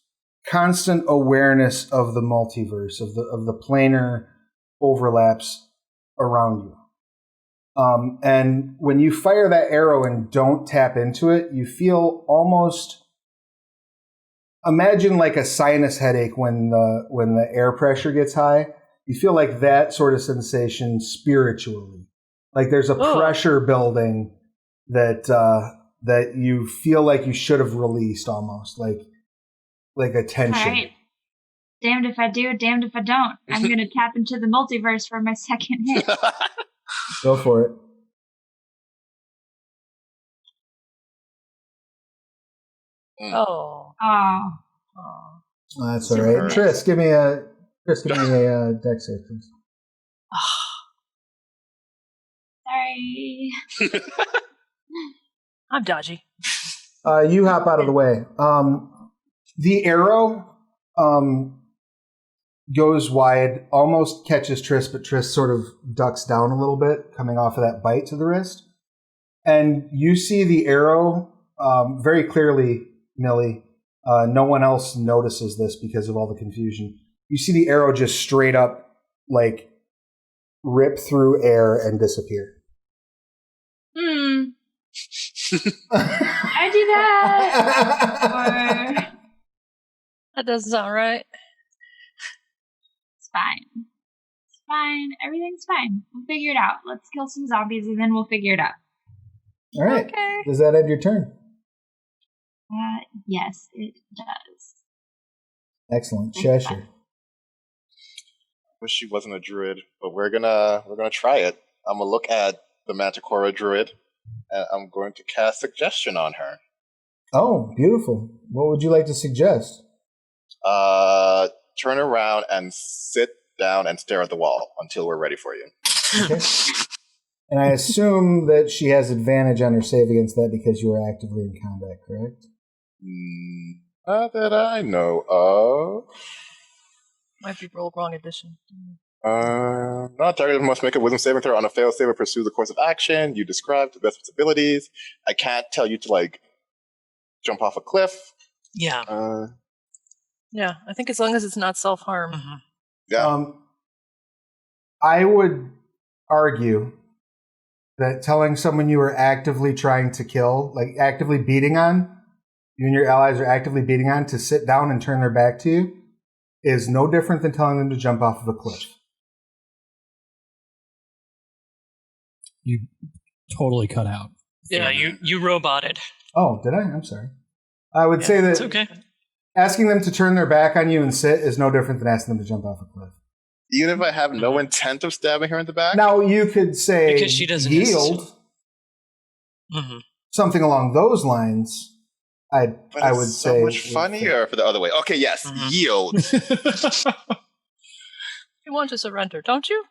constant awareness of the multiverse, of the planar overlaps around you. And when you fire that arrow and don't tap into it, you feel almost... Imagine like a sinus headache when the air pressure gets high. You feel like that sort of sensation spiritually. Like there's a pressure building that you feel like you should have released almost, like a tension. All right. Damned if I do, damned if I don't. I'm going to tap into the multiverse for my second hit. Go for it. Oh. Oh. That's all right. Triss, give me a dex save, please. Sorry. I'm dodgy. You hop out of the way. The arrow goes wide, almost catches Triss, but Triss sort of ducks down a little bit, coming off of that bite to the wrist. And you see the arrow very clearly, Millie. No one else notices this because of all the confusion. You see the arrow just straight up, like, rip through air and disappear. I do that. Or... That doesn't sound right. It's fine. It's fine. Everything's fine. We'll figure it out. Let's kill some zombies and then we'll figure it out. All right. Okay. Does that end your turn? Yes, it does. Excellent. Cheshire. Wish she wasn't a druid, but we're gonna try it. I'm gonna look at the Manticore druid, and I'm going to cast suggestion on her. Oh, beautiful. What would you like to suggest? Turn around and sit down and stare at the wall until we're ready for you. Okay. And I assume that she has advantage on her save against that because you are actively in combat, correct? Not that I know of. Might be rolled wrong edition. Not target must make a wisdom saving throw. On a failed save or pursue the course of action you described to the best of its abilities. I can't tell you to, like, jump off a cliff. Yeah. Yeah, I think as long as it's not self-harm. Mm-hmm. Yeah. I would argue that telling someone you are actively trying to kill, like actively beating on, you and your allies are actively beating on, to sit down and turn their back to you, is no different than telling them to jump off of a cliff. You totally cut out. Yeah, you roboted. Oh, did I? I'm sorry. I would say that It's okay. asking them to turn their back on you and sit is no different than asking them to jump off a cliff. Even if I have no intent of stabbing her in the back? Now, you could say Because she doesn't yield, something along those lines. I would so say much funnier for the other way. Okay, yes, yield. You want to surrender, don't you?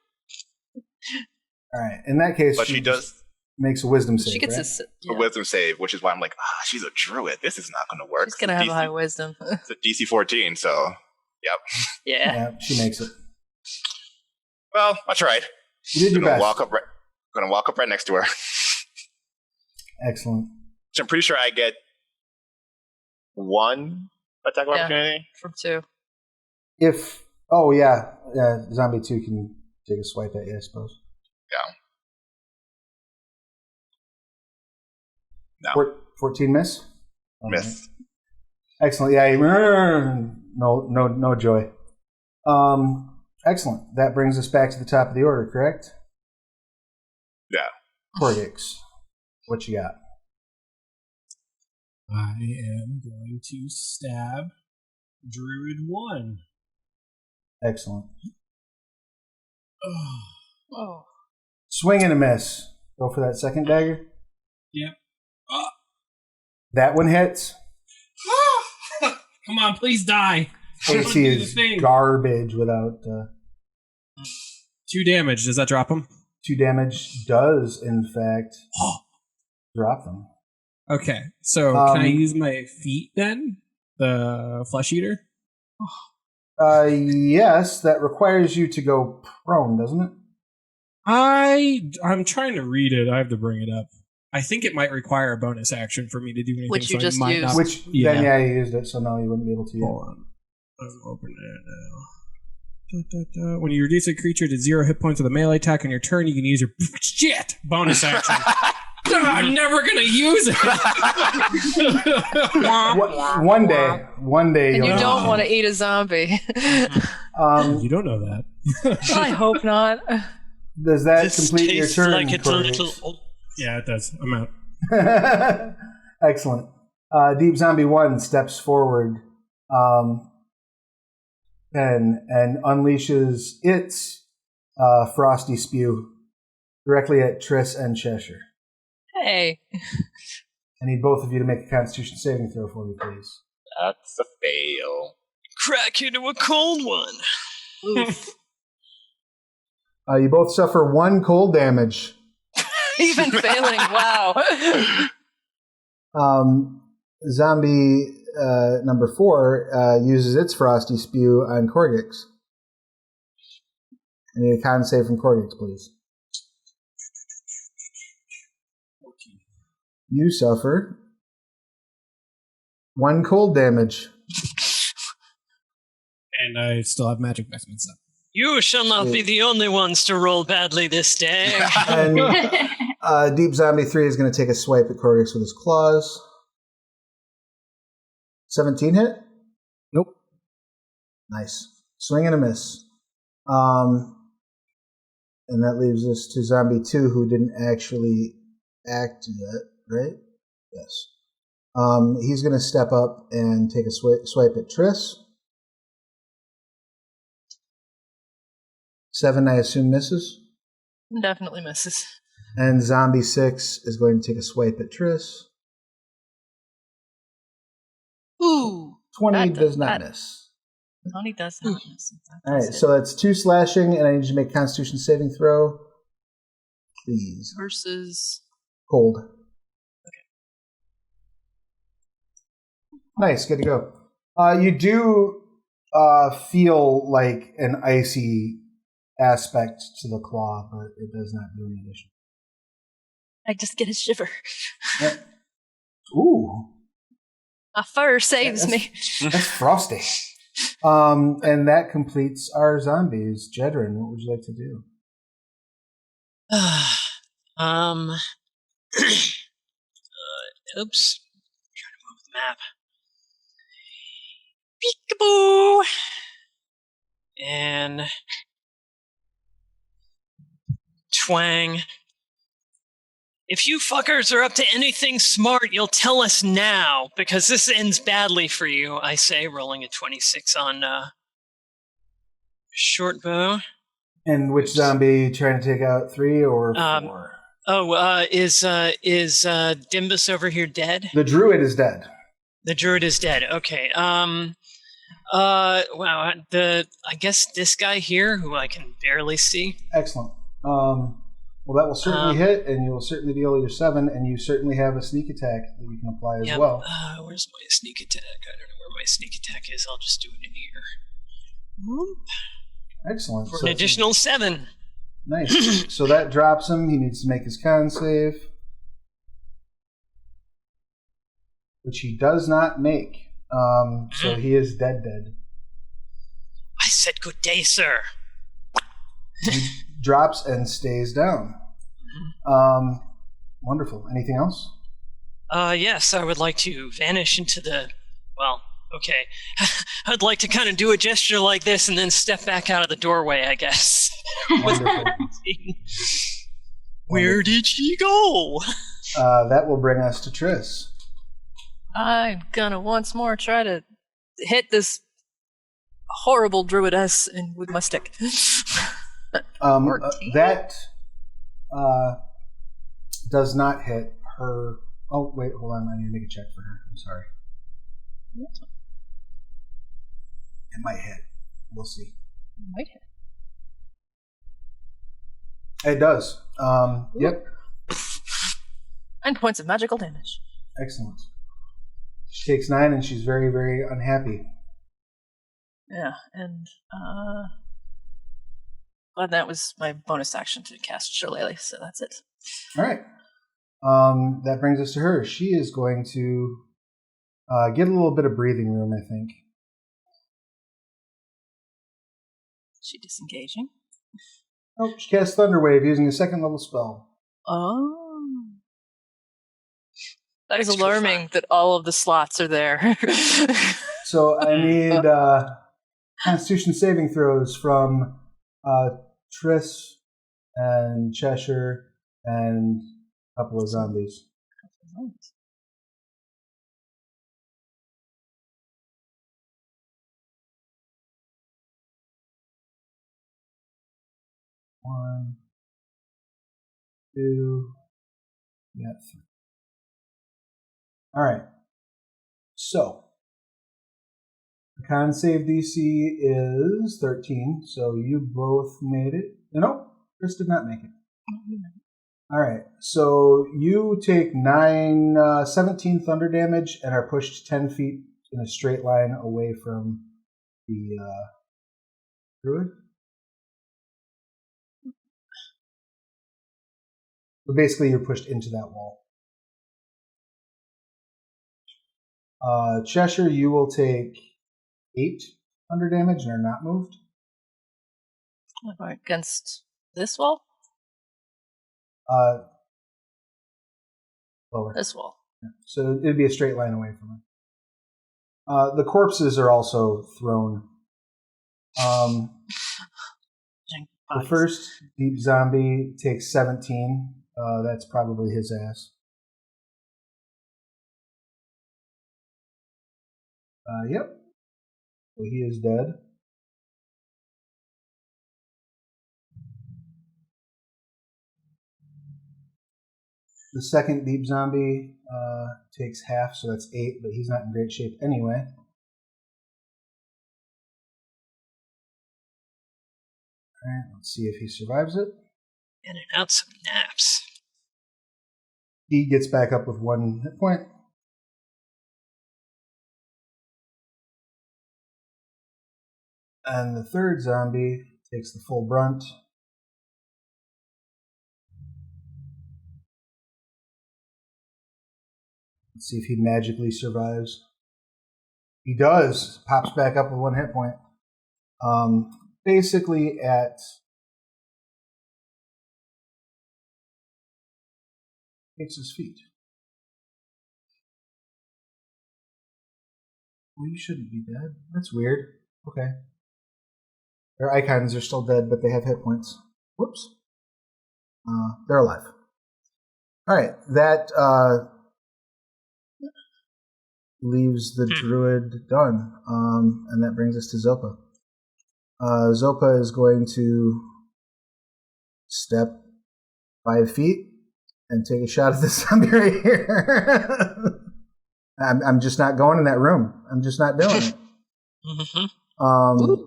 All right. In that case, But she does makes a wisdom save. She gets right? a a wisdom save, which is why I'm like, she's a druid. This is not going to work. She's gonna have a high wisdom. It's a DC 14, so yep. Yeah. Yeah, she makes it. Well, I tried. You did your Gonna best. Gonna walk up right next to her. Excellent. Which I'm pretty sure I get one attack of opportunity. From 2. Zombie 2 can take a swipe at you, I suppose. Yeah. No. 14 miss? Miss. Right. Excellent. Yeah, no joy. Excellent. That brings us back to the top of the order, correct? Yeah. Korggix, what you got? I am going to stab Druid 1. Excellent. Oh. Swing and a miss. Go for that second dagger. Yep. That one hits. Come on, please die. AC is garbage without... 2 damage. Does that drop him? 2 damage does, in fact, drop them. Okay, so can I use my feet then? The Flesh Eater? Yes, that requires you to go prone, doesn't it? I'm trying to read it. I have to bring it up. I think it might require a bonus action for me to do anything. Which you just used. Then you used it, so no, you wouldn't be able to. Hold on. I'm opening it now. When you reduce a creature to 0 hit points with a melee attack on your turn, you can use your bonus action. I'm never gonna use it. One day. And you don't want to eat a zombie. You don't know that. I hope not. Does that complete your turn? Like it's a little... Yeah, it does. I'm out. Excellent. Deep Zombie 1 steps forward and unleashes its frosty spew directly at Triss and Cheshire. Hey. I need both of you to make a Constitution saving throw for me, please. That's a fail. Crack into a cold one. Oof. You both suffer 1 cold damage. Even failing, wow. Zombie number 4 uses its frosty spew on Korggix. I need a con save from Korggix, please. You suffer 1 cold damage. And I still have magic vestments up. You shall not be the only ones to roll badly this day. And Deep Zombie 3 is going to take a swipe at Korggix with his claws. 17 hit? Nope. Nice. Swing and a miss. And that leaves us to Zombie 2, who didn't actually act yet, right? Yes. He's going to step up and take a swipe at Triss. 7, I assume, misses. Definitely misses. And Zombie 6 is going to take a swipe at Triss. Ooh. 20 does not miss. 20 does not miss. All right, so that's 2 slashing, and I need you to make Constitution saving throw. Please. Versus... Cold. Okay. Nice, good to go. You do feel like an icy aspect to the claw, but it does not do any addition. I just get a shiver. Yep. Ooh. My fur saves me. That's frosty. And that completes our zombies. Jedryn, what would you like to do? Oops. I'm trying to move the map. Peekaboo! And twang. If you fuckers are up to anything smart, you'll tell us now, because this ends badly for you, I say, rolling a 26 on short bow. And which zombie trying to take out 3 or 4? Is Dimbus over here dead? The Druid is dead. The Druid is dead. Okay. Wow. I guess this guy here, who I can barely see. Excellent. Well, that will certainly hit, and you will certainly deal your 7, and you certainly have a sneak attack that you can apply as well. Where's my sneak attack? I don't know where my sneak attack is. I'll just do it in here. Whoop. Excellent. For an additional 7. Nice. So that drops him. He needs to make his con save, which he does not make. So he is dead. I said good day, sir. He drops and stays down. Wonderful. Anything else? Yes, I would like to vanish into the... Well, okay. I'd like to kind of do a gesture like this and then step back out of the doorway, I guess. Wonderful. Where did she go? That will bring us to Triss. I'm gonna once more try to hit this horrible druidess with my stick. That does not hit. Her Oh, wait, hold on. I need to make a check for her. I'm sorry. It might hit. We'll see. Might hit. It does. Yep. 9 points of magical damage. Excellent. She takes 9 and she's very, very unhappy. Yeah, and glad that was my bonus action to cast Shillelagh, so that's it. All right. That brings us to her. She is going to get a little bit of breathing room, I think. Is she disengaging? Oh, she casts Thunder Wave using a 2nd level spell. Oh. That is alarming that all of the slots are there. So I need Constitution saving throws from Triss and Cheshire and a couple of zombies. One, two, yeah, 3. All right. So the con save DC is 13, so you both made it. No, Chris did not make it. All right, so you take 17 thunder damage and are pushed 10 feet in a straight line away from the Druid. So basically, you're pushed into that wall. Cheshire, you will take 8 thunder damage and are not moved. Against this wall? Lower. This wall. Yeah. So it'd be a straight line away from it. The corpses are also thrown. The first deep zombie takes 17. That's probably his ass. Yep. So he is dead. The second deep zombie takes half, so that's 8, but he's not in great shape anyway. Alright, let's see if he survives it. In and out some naps. He gets back up with 1 hit point. And the third zombie takes the full brunt. Let's see if he magically survives. He does. Pops back up with 1 hit point. Basically at takes his feet. Well, you shouldn't be dead. That's weird. Okay. Their icons are still dead, but they have hit points. Whoops. They're alive. All right. That leaves the druid done. And that brings us to Zopa. Zopa is going to step 5 feet and take a shot at this zombie right here. I'm just not going in that room. I'm just not doing it.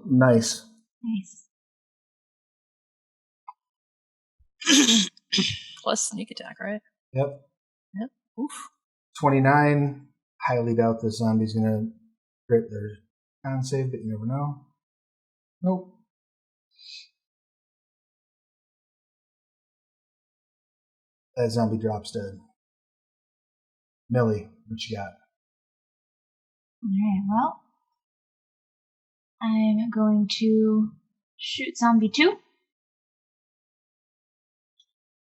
Nice. Nice. Plus sneak attack, right? Yep. Yep. Oof. 29. Highly doubt this zombie's going to crit their con save, but you never know. Nope. That zombie drops dead. Millie, what you got? Alright, well, I'm going to shoot zombie 2.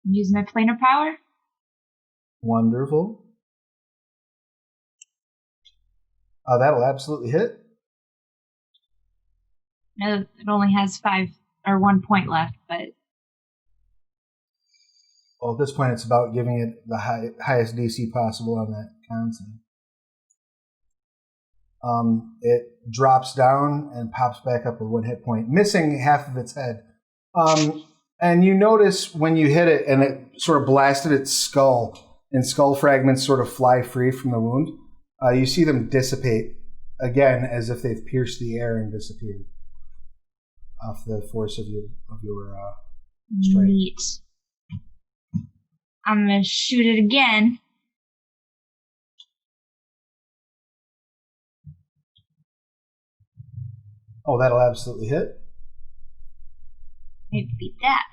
Use my planar power. Wonderful. That'll absolutely hit. No, it only has 1 point left, but Well, at this point, it's about giving it the highest DC possible on that con save. It drops down and pops back up with 1 hit point, missing half of its head. And you notice when you hit it and it sort of blasted its skull and skull fragments sort of fly free from the wound. You see them dissipate again as if they've pierced the air and disappeared off the force of your strike. Neat. I'm gonna shoot it again. Oh, that'll absolutely hit. Maybe beat that.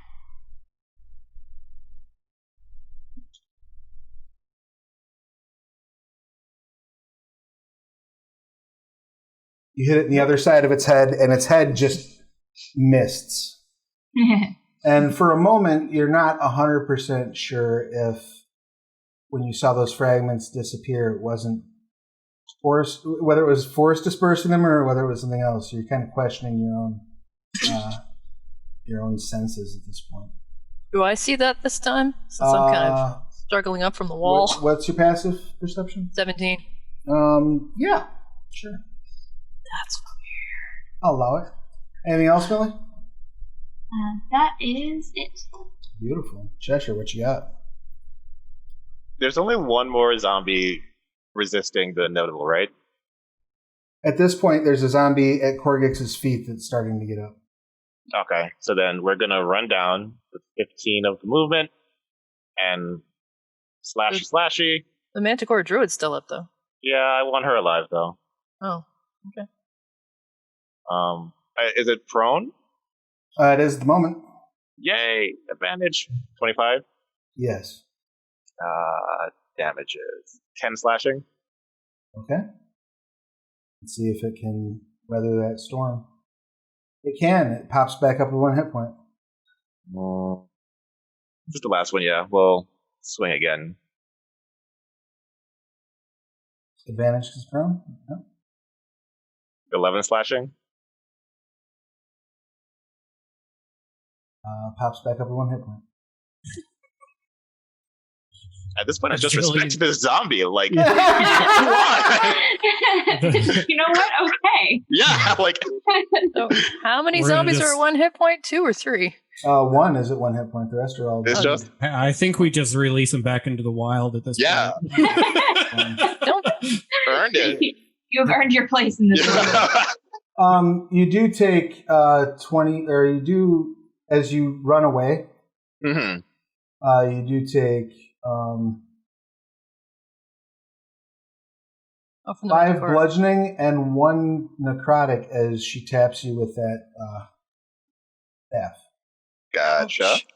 You hit it in the other side of its head, and its head just mists. And for a moment, you're not 100% sure if, when you saw those fragments disappear, it wasn't force, whether it was force dispersing them or whether it was something else. You're kind of questioning your own senses at this point. Do I see that this time? Since I'm kind of struggling up from the wall. What's your passive perception? 17. Yeah, sure. That's weird. I'll allow it. Anything else, Millie? That is it. Beautiful. Cheshire, what you got? There's only one more zombie resisting the notable, right? At this point, there's a zombie at Korggix's feet that's starting to get up. Okay, so then we're going to run down with 15 of the movement and slashy. The Manticore Druid's still up, though. Yeah, I want her alive, though. Oh, okay. Is it prone? It is at the moment. Yay! Advantage. 25. Yes. Damages. 10 slashing. Okay. Let's see if it can weather that storm. It can. It pops back up with 1 hit point. Just the last one, yeah. We'll swing again. Advantage because prone? No. 11 slashing. Pops back up with 1 hit point. At this point, I just respect this zombie. Like, You know what? Okay. Yeah, like. So how many zombies are at 1 hit point? 2 or 3? 1 is at 1 hit point. The rest are all. It's just. I think we just release them back into the wild at this point. Don't Earned it. You have earned your place in this world. You do take 20, or you do, as you run away, you do take 5 bludgeoning and 1 necrotic as she taps you with that staff. Gotcha. Ouch.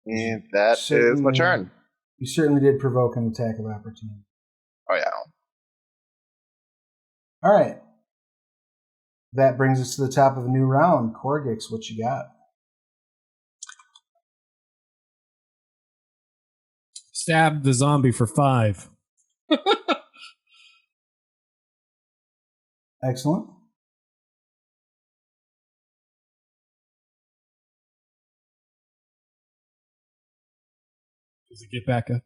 And that is my turn. You certainly did provoke an attack of opportunity. Oh, yeah. All right. That brings us to the top of a new round. Korggix, what you got? Stab the zombie for 5. Excellent. Does it get back up?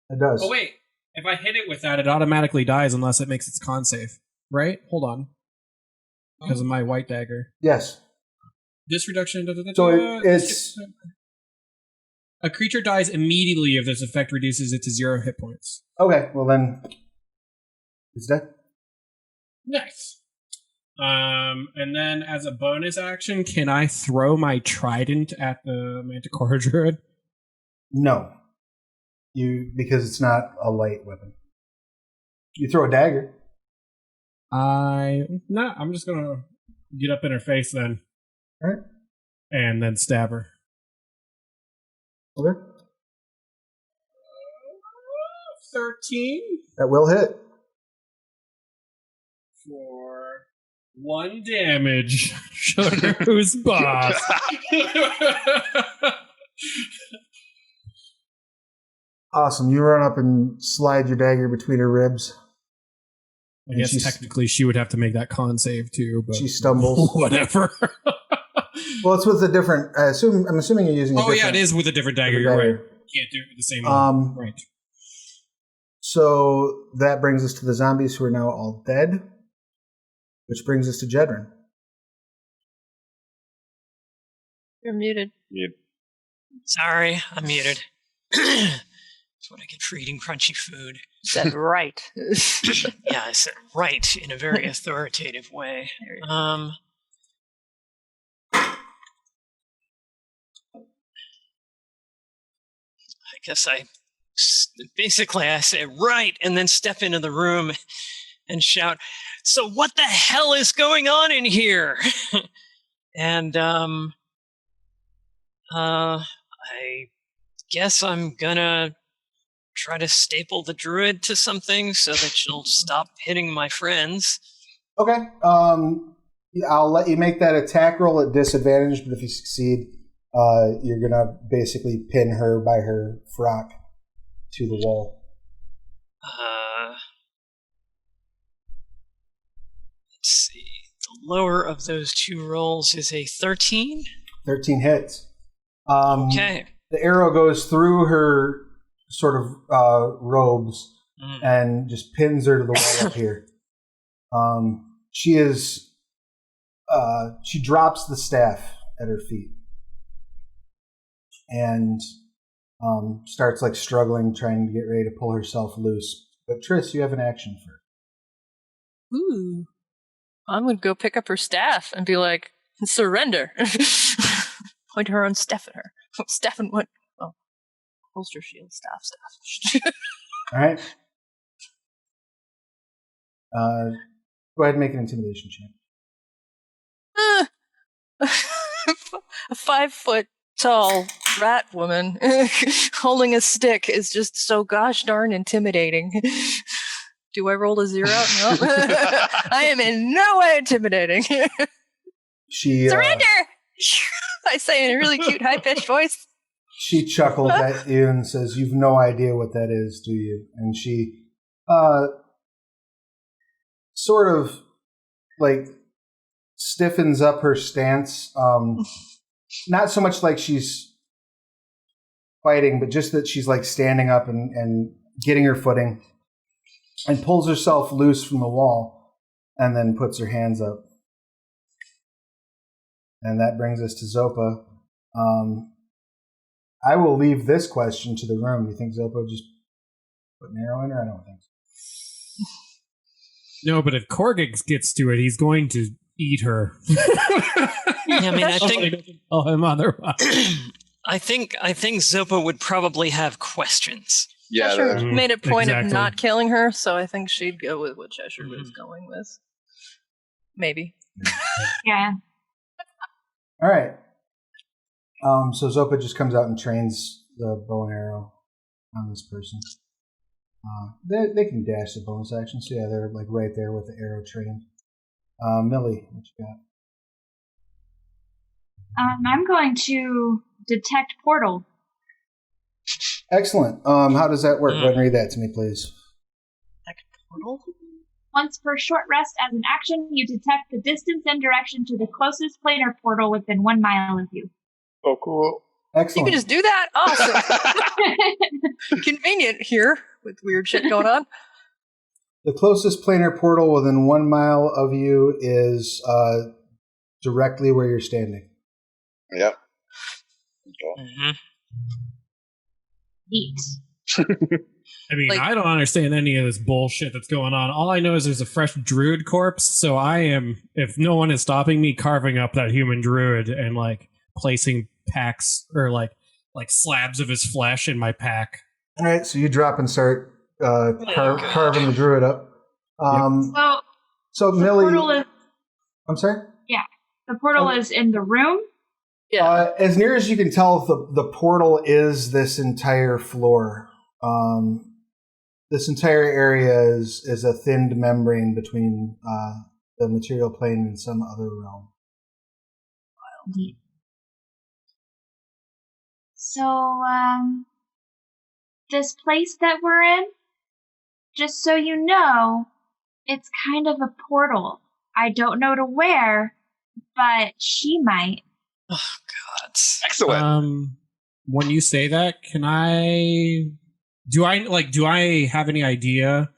It does. Oh, wait. If I hit it with that, it automatically dies unless it makes its con save. Right? Hold on. Because of my white dagger. Yes. This reduction... So it's... A creature dies immediately if this effect reduces it to 0 hit points. Okay, well then... It's dead. Nice. And then as a bonus action, can I throw my trident at the Manticore Druid? No. Because it's not a light weapon. You throw a dagger. I'm just gonna get up in her face then. All right. And then stab her. Okay. 13 That will hit. for 1 damage. Show her who's boss. Awesome. You run up and slide your dagger between her ribs. I guess technically she would have to make that con save too, but she stumbles. Whatever. Well, it's with a different. I'm assuming you're using. Oh yeah, it is with a different dagger. You're right. Can't do it with the same one. Right. So that brings us to the zombies who are now all dead, which brings us to Jedryn. You're muted. Mute. Sorry, I'm muted. That's what I get for eating crunchy food. Said right. Yeah, I said right in a very authoritative way. I guess I say right and then step into the room and shout, "So what the hell is going on in here?" And I guess I'm gonna try to staple the druid to something so that she'll stop hitting my friends. Okay. I'll let you make that attack roll at disadvantage, but if you succeed, you're gonna basically pin her by her frock to the wall. Let's see. The lower of those two rolls is a 13. 13 hits. Okay. The arrow goes through her sort of robes and just pins her to the wall up here. She drops the staff at her feet and starts like struggling, trying to get ready to pull herself loose. But Triss, you have an action for her. Ooh. I'm going to go pick up her staff and be like, surrender. Point her own staff at her. Staff and what? Oh, holster shield, staff. All right. Go ahead and make an intimidation check. A 5-foot-tall rat woman holding a stick is just so gosh darn intimidating. Do I roll a 0? No. I am in no way intimidating. Surrender! I say in a really cute, high-pitched voice. She chuckles at you and says, "You've no idea what that is, do you?" And she sort of like stiffens up her stance. Not so much like she's fighting, but just that she's like standing up and getting her footing and pulls herself loose from the wall and then puts her hands up. And that brings us to Zopa. I will leave this question to the room. Do you think Zopa just put an arrow in her? I don't think so. No, but if Korggix gets to it, he's going to eat her. I mean, I think tell him otherwise. I think Zopa would probably have questions. Yeah, Cheshire made a point exactly. of not killing her, so I think she'd go with what Cheshire was going with. Maybe. Yeah. All right. So Zopa just comes out and trains the bow and arrow on this person. They can dash the bonus action, so yeah, they're like right there with the arrow trained. Millie, what you got? I'm going to detect portal. Excellent. How does that work? Go ahead and read that to me, please. Portal? Once per short rest as an action, you detect the distance and direction to the closest planar portal within 1 mile of you. Oh, cool. You Excellent. can just do that? Awesome. Convenient here with weird shit going on. The closest planar portal within 1 mile of you is directly where you're standing. Yep. Mm-hmm. Neat. I mean, Like- I don't understand any of this bullshit that's going on. All I know is there's a fresh druid corpse, so I am, if no one is stopping me, carving up that human druid and like placing packs or like slabs of his flesh in my pack. All right, so you drop and start carving the druid up. So The Millie, portal is, I'm sorry? the portal is in the room. Yeah. As near as you can tell, the portal is this entire floor. This entire area is a thinned membrane between the material plane and some other realm. Neat. So, this place that we're in, just so you know, it's kind of a portal. I don't know to where, but she might. Oh God. Excellent. When you say that, do I have any idea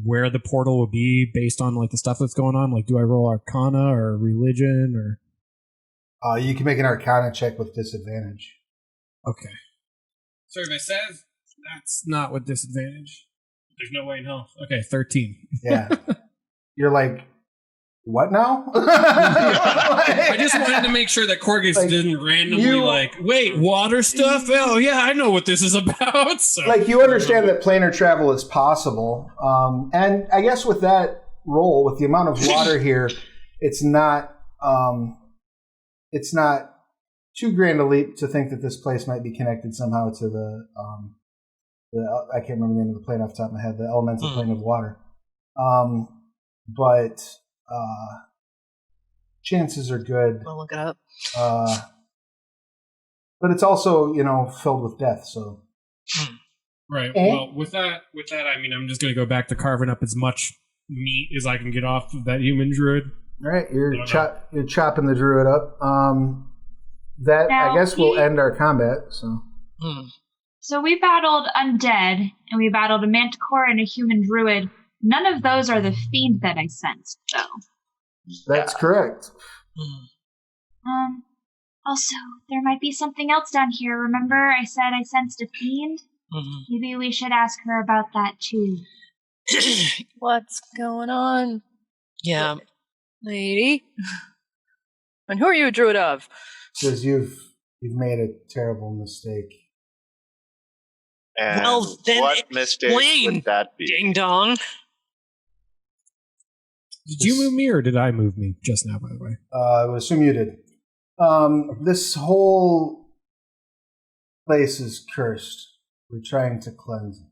where the portal will be based on like the stuff that's going on? Like, do I roll Arcana or Religion or? You can make an Arcana check with disadvantage. Okay. Sorry if I said that's not with disadvantage. There's no way in hell. Okay, 13. Yeah. You're like, what now? I just wanted to make sure that Korggix didn't randomly wait, water stuff? Oh, yeah, I know what this is about. So. Like, you understand that planar travel is possible. And I guess with that roll, with the amount of water here, it's not too grand a leap to think that this place might be connected somehow to the I can't remember the name of the plane off the top of my head, the elemental plane of water. But chances are good. I'll look it up. But it's also, filled with death, so. Right. Well, with that, I mean, I'm just going to go back to carving up as much meat as I can get off of that human druid. All right, you're chopping the druid up. That, now, I guess, will end our combat, so. So we battled undead, and we battled a manticore and a human druid. None of those are the fiend that I sensed, though. That's correct. Also, there might be something else down here. Remember I said I sensed a fiend? Maybe we should ask her about that, too. What's going on? Yeah. Lady? And who are you a druid of? Says you've made a terrible mistake. And well, then what mistake would that be? Ding dong. Did you move me or did I move me just now, by the way? I would assume you did. This whole place is cursed. We're trying to cleanse it.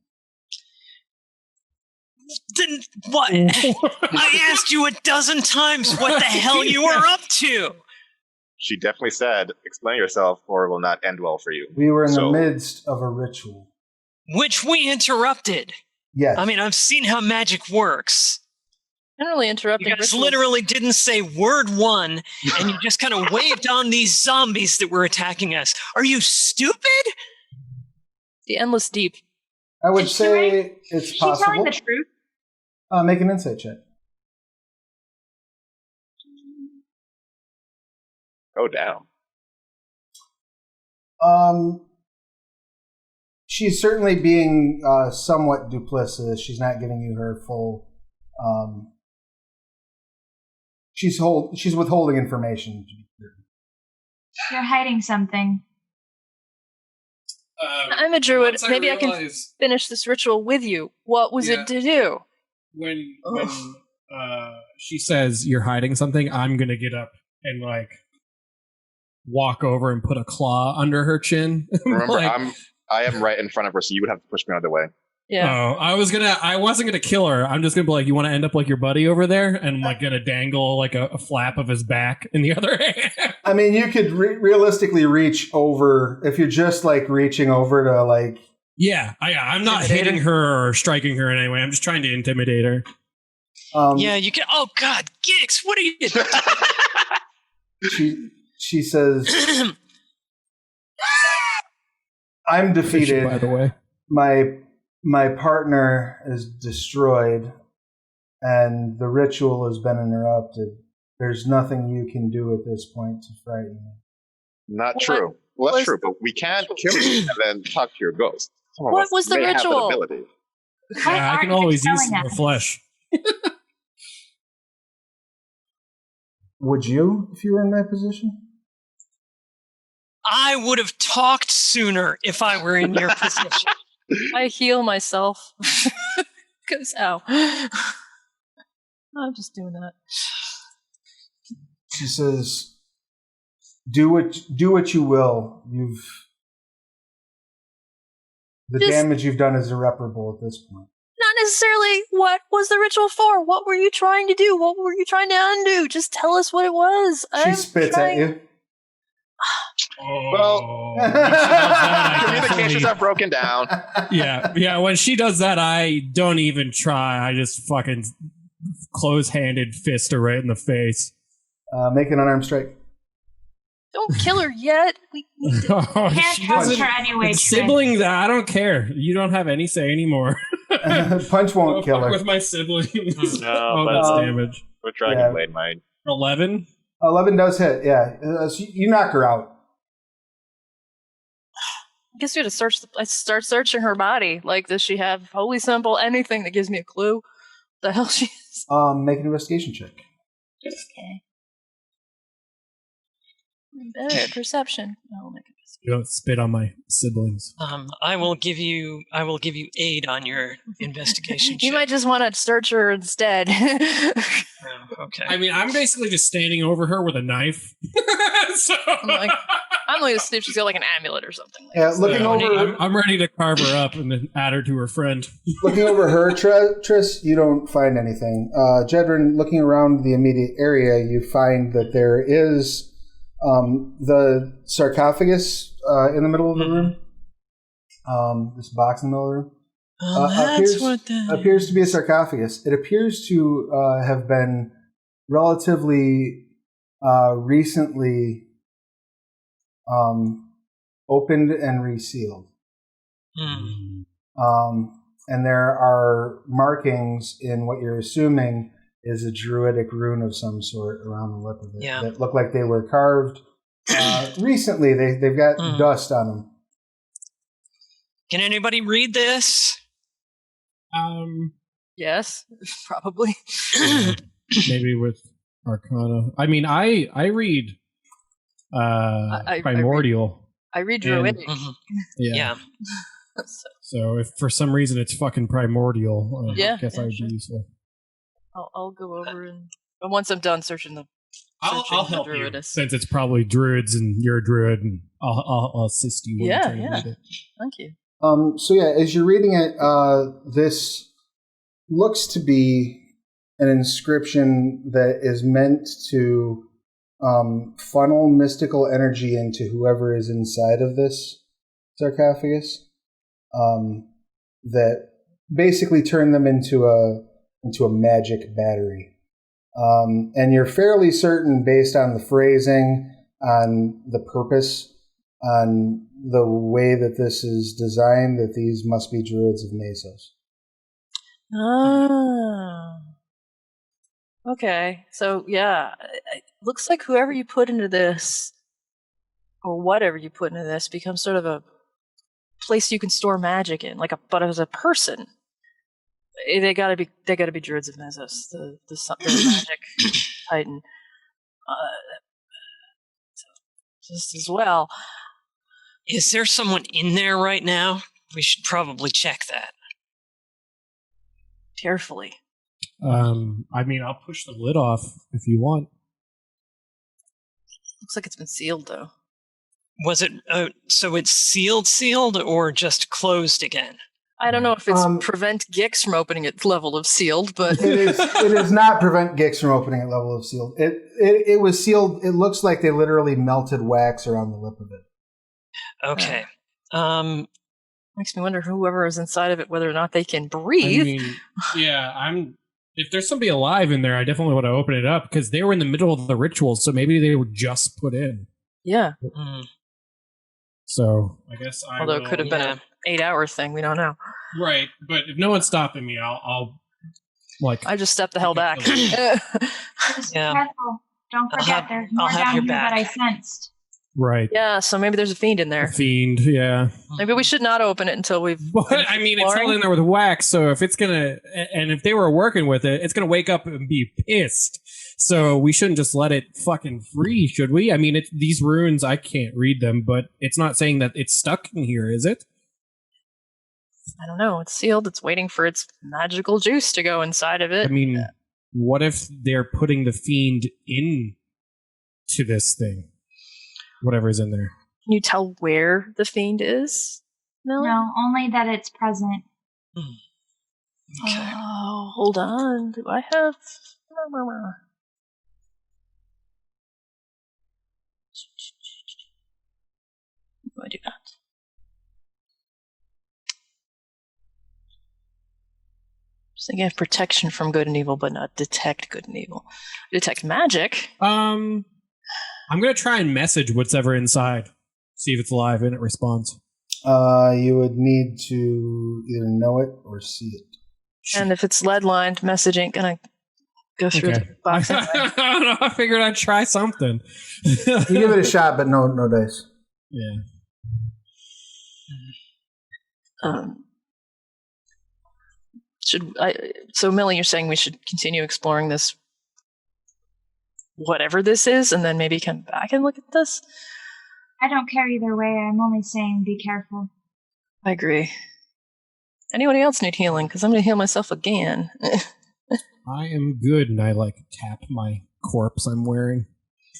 Then what? I asked you 12 times what the hell you were up to. She definitely said, explain yourself or it will not end well for you. We were in the midst of a ritual. Which we interrupted. Yes. I mean, I've seen how magic works. Generally interrupting You guys rituals. literally didn't say word one, and you just kind of waved on these zombies that were attacking us. Are you stupid? The endless deep. I would say it's possible. Is she telling the truth? Make an insight check. Go down. She's certainly being somewhat duplicitous. She's not giving you her full. She's withholding information. You're hiding something. I'm a druid. Maybe I can finish this ritual with you. What was it to do? When she says you're hiding something, I'm gonna get up and walk over and put a claw under her chin. Remember, I am right in front of her, so you would have to push me out of the way. Yeah. Oh, I wasn't gonna kill her. I'm just gonna be like, you want to end up like your buddy over there, and I'm gonna dangle a flap of his back in the other hand. I mean, you could realistically reach over if you're just reaching over to Yeah, I'm not hitting her or striking her in any way. I'm just trying to intimidate her. Yeah, you can. Oh God, Gix, what are you doing? She says, "I'm defeated. By the way, my partner is destroyed, and the ritual has been interrupted. There's nothing you can do at this point to frighten me." Not true. Well, that's true, but we can't kill you and then talk to your ghost. What was the ritual? I can always use some more flesh. Would you, if you were in my position? I would have talked sooner if I were in your position. I heal myself. Because, ow. I'm just doing that. She says, do what you will. The damage you've done is irreparable at this point. Not necessarily what was the ritual for. What were you trying to do? What were you trying to undo? Just tell us what it was. She spits at you. Well, communications are broken down. Yeah. When she does that, I don't even try. I just fucking close-handed fist her right in the face. Make an unarmed strike. Don't kill her yet. We can't touch her anyway. Siblings, I don't care. You don't have any say anymore. Punch won't kill her. With my siblings. No, that's damage. With Dragon Blade, mine. 11. 11 does hit, yeah. So you knock her out. I guess we had to search. I start searching her body. Like, does she have holy symbol? Anything that gives me a clue? The hell she is? Make an investigation check. Okay. Better perception. I'll make it. You don't spit on my siblings. I will give you aid on your investigation. You check. might just want to search her instead. Okay. I mean, I'm basically just standing over her with a knife. So I'm going to see if she's got like an amulet or something. Yeah, looking over. I'm ready to carve her up and then add her to her friend. Looking over her, Triss, you don't find anything. Jedryn, looking around the immediate area, you find that there is the sarcophagus in the middle of the room. This box in the middle of the room. Appears to be a sarcophagus. It appears to have been relatively recently opened and resealed. And there are markings in what you're assuming is a druidic rune of some sort around the lip of it that look like they were carved recently. They've got dust on them. Can anybody read this? Yes, probably. Maybe with Arcana. I mean, I read Primordial. I read Druidic. Yeah. So if for some reason it's fucking Primordial, I guess I would be useful. I'll go over and once I'm done searching the. I'll help you since it's probably druids and you're a druid, and I'll assist you. Yeah. Thank you. So yeah, as you're reading it, this looks to be an inscription that is meant to funnel mystical energy into whoever is inside of this sarcophagus. That basically turn them into a magic battery. And you're fairly certain, based on the phrasing, on the purpose, on the way that this is designed, that these must be druids of Mesos. Oh. Okay. So, yeah. It looks like whoever you put into this, or whatever you put into this, becomes sort of a place you can store magic in, but as a person. They gotta be druids of Mesos, the magic titan. Just as well. Is there someone in there right now? We should probably check that. Carefully. I mean, I'll push the lid off if you want. Looks like it's been sealed, though. Was it, so it's sealed, or just closed again? I don't know if it's prevent Gix from opening at level of sealed, but it is not prevent Gix from opening at level of sealed. It was sealed. It looks like they literally melted wax around the lip of it. Okay. Makes me wonder whoever is inside of it, whether or not they can breathe. I mean, yeah, if there's somebody alive in there, I definitely want to open it up because they were in the middle of the ritual, so maybe they were just put in. Yeah. So I guess although it could have been an 8-hour thing, we don't know. Right, but if no one's stopping me, I'll I just step the hell back. Just be careful. Don't forget there's more down here that I sensed. Right. Yeah, so maybe there's a fiend in there. Yeah. Maybe we should not open it until we've. But I mean, it's all in there with wax, so if it's gonna, and if they were working with it, it's gonna wake up and be pissed. So we shouldn't just let it fucking free, should we? I mean, these runes, I can't read them, but it's not saying that it's stuck in here, is it? I don't know. It's sealed. It's waiting for its magical juice to go inside of it. I mean, what if they're putting the fiend into this thing? Whatever's in there. Can you tell where the fiend is? No, only that it's present. Okay. Oh, hold on. Do I have... Do I do that? Just thinking of protection from good and evil, but not detect good and evil. Detect magic? I'm going to try and message what's ever inside. See if it's alive and it responds. You would need to either know it or see it. And if it's lead-lined, message ain't gonna go through Okay. the box. I don't know. I figured I'd try something. You give it a shot, but no dice. Yeah. So Millie, you're saying we should continue exploring this, whatever this is, and then maybe come back and look at this? I don't care either way. I'm only saying be careful. I agree. Anybody else need healing? Because I'm going to heal myself again. I am good, and I tap my corpse I'm wearing.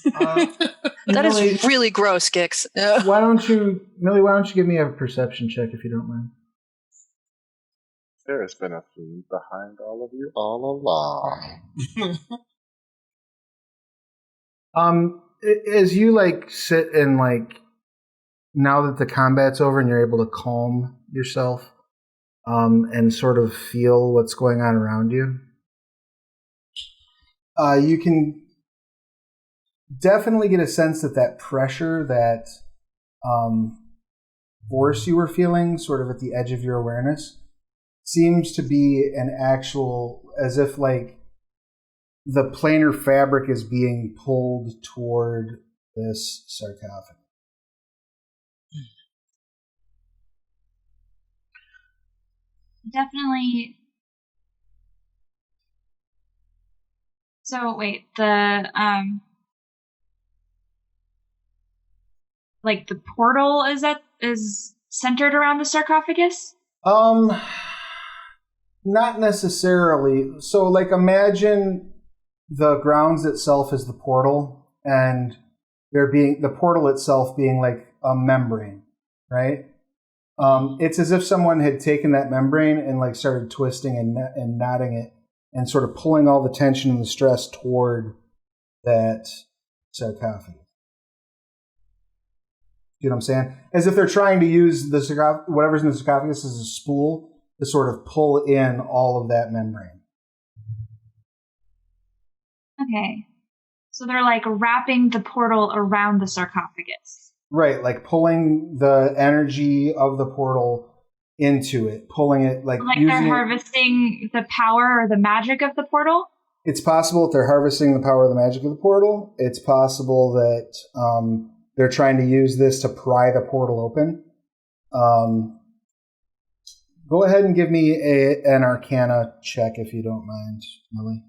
That is really gross, Gix. Millie, why don't you give me a perception check if you don't mind? There has been a theme behind all of you all along. As you sit and now that the combat's over and you're able to calm yourself, and sort of feel what's going on around you, you can definitely get a sense that pressure, that force you were feeling sort of at the edge of your awareness seems to be an actual, as if the planar fabric is being pulled toward this sarcophagus. Definitely. So wait, the the portal is centered around the sarcophagus? Not necessarily. So imagine the grounds itself is the portal, and the portal itself being a membrane, right? It's as if someone had taken that membrane and started twisting and knotting it and sort of pulling all the tension and the stress toward that sarcophagus. You know what I'm saying? As if they're trying to use whatever's in the sarcophagus as a spool to sort of pull in all of that membrane. Okay. So they're wrapping the portal around the sarcophagus. Right, pulling the energy of the portal into it, pulling it they're harvesting the power or the magic of the portal? It's possible that they're harvesting the power of the magic of the portal. It's possible that they're trying to use this to pry the portal open. Go ahead and give me an Arcana check if you don't mind, Millie.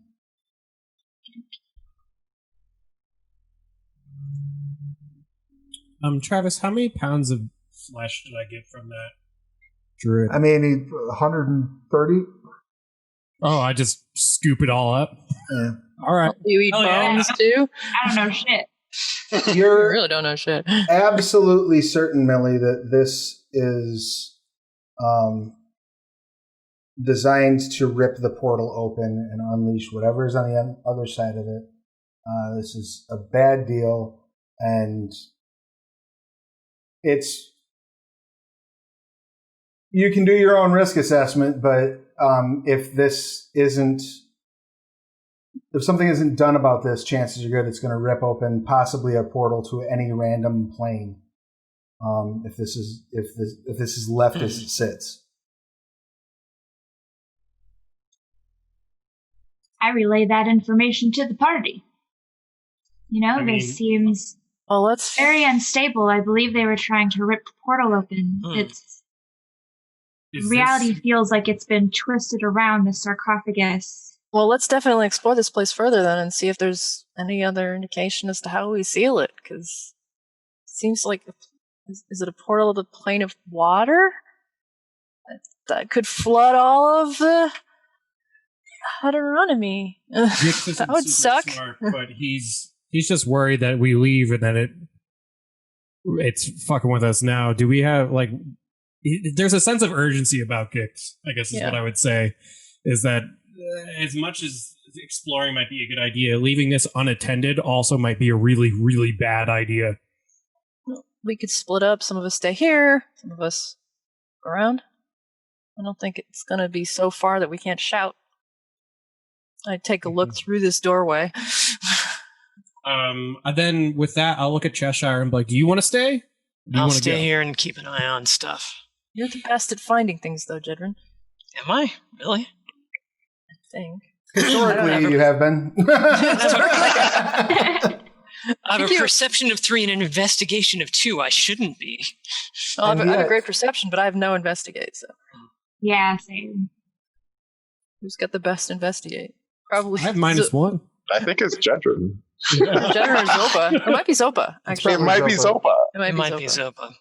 Travis, how many pounds of flesh did I get from that druid? 130. Oh, I just scoop it all up? Yeah. All right. You eat bones too? I don't know shit. You really don't know shit. Absolutely certain, Millie, that this is designed to rip the portal open and unleash whatever's on the other side of it. This is a bad deal, and you can do your own risk assessment, but if something isn't done about this, chances are good it's going to rip open possibly a portal to any random plane. If this is left as it sits. I relay that information to the party. This seems very unstable. I believe they were trying to rip the portal open. Reality feels like it's been twisted around the sarcophagus. Well, let's definitely explore this place further then and see if there's any other indication as to how we seal it, because it seems like, is it a portal of the plane of water? That could flood all of the Deuteronomy. That would suck. Smart, but he's just worried that we leave and then it's fucking with us now. Do we have there's a sense of urgency about Gix, I guess is what I would say, is that as much as exploring might be a good idea, leaving this unattended also might be a really, really bad idea. We could split up. Some of us stay here, some of us go around. I don't think it's going to be so far that we can't shout. I'd take a look through this doorway. And then with that, I'll look at Cheshire and be like, do you want to stay? I'll stay here and keep an eye on stuff. You're the best at finding things, though, Jedryn. Am I? Really? I think. Historically, you have been. I have a perception of 3 and an investigation of 2. I shouldn't be. Well, I have a great perception, but I have no investigate. So Yeah, same. who's got the best investigate? Probably. I have -1. I think it's Jedryn. Jedryn or Zopa. It might be Zopa. Actually, It might be Zopa. It might be Zopa. Zopa.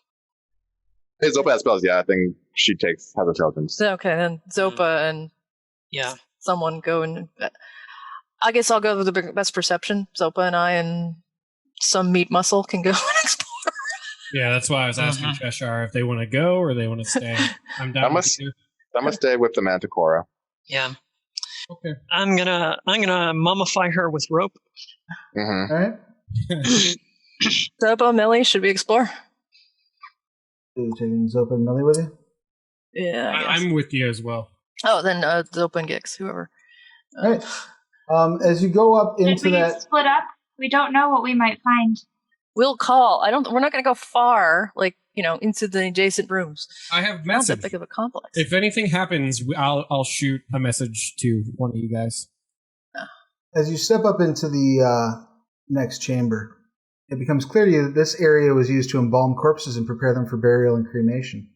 Hey, Zopa has spells. Yeah, I think she has intelligence. So, okay, then Zopa and someone go and. I guess I'll go with the best perception. Zopa and I and some meat muscle can go and explore. Yeah, that's why I was asking Cheshire if they want to go or they want to stay. I'm down with you. I'm gonna stay with the Manticora. Yeah. Okay. I'm gonna mummify her with rope. Mm-hmm. All right. Zopa, Millie, should we explore? Are you taking Zopa and Millie with you? Yeah, I guess. I'm with you as well. Oh, then Zopa and Gix, whoever. All right. As you go up into If we that, split up, we don't know what we might find. We'll call. We're not going to go far, into the adjacent rooms. I have Not message. that big of a complex. If anything happens, I'll shoot a message to one of you guys. as you step up into the next chamber, it becomes clear to you that this area was used to embalm corpses and prepare them for burial and cremation.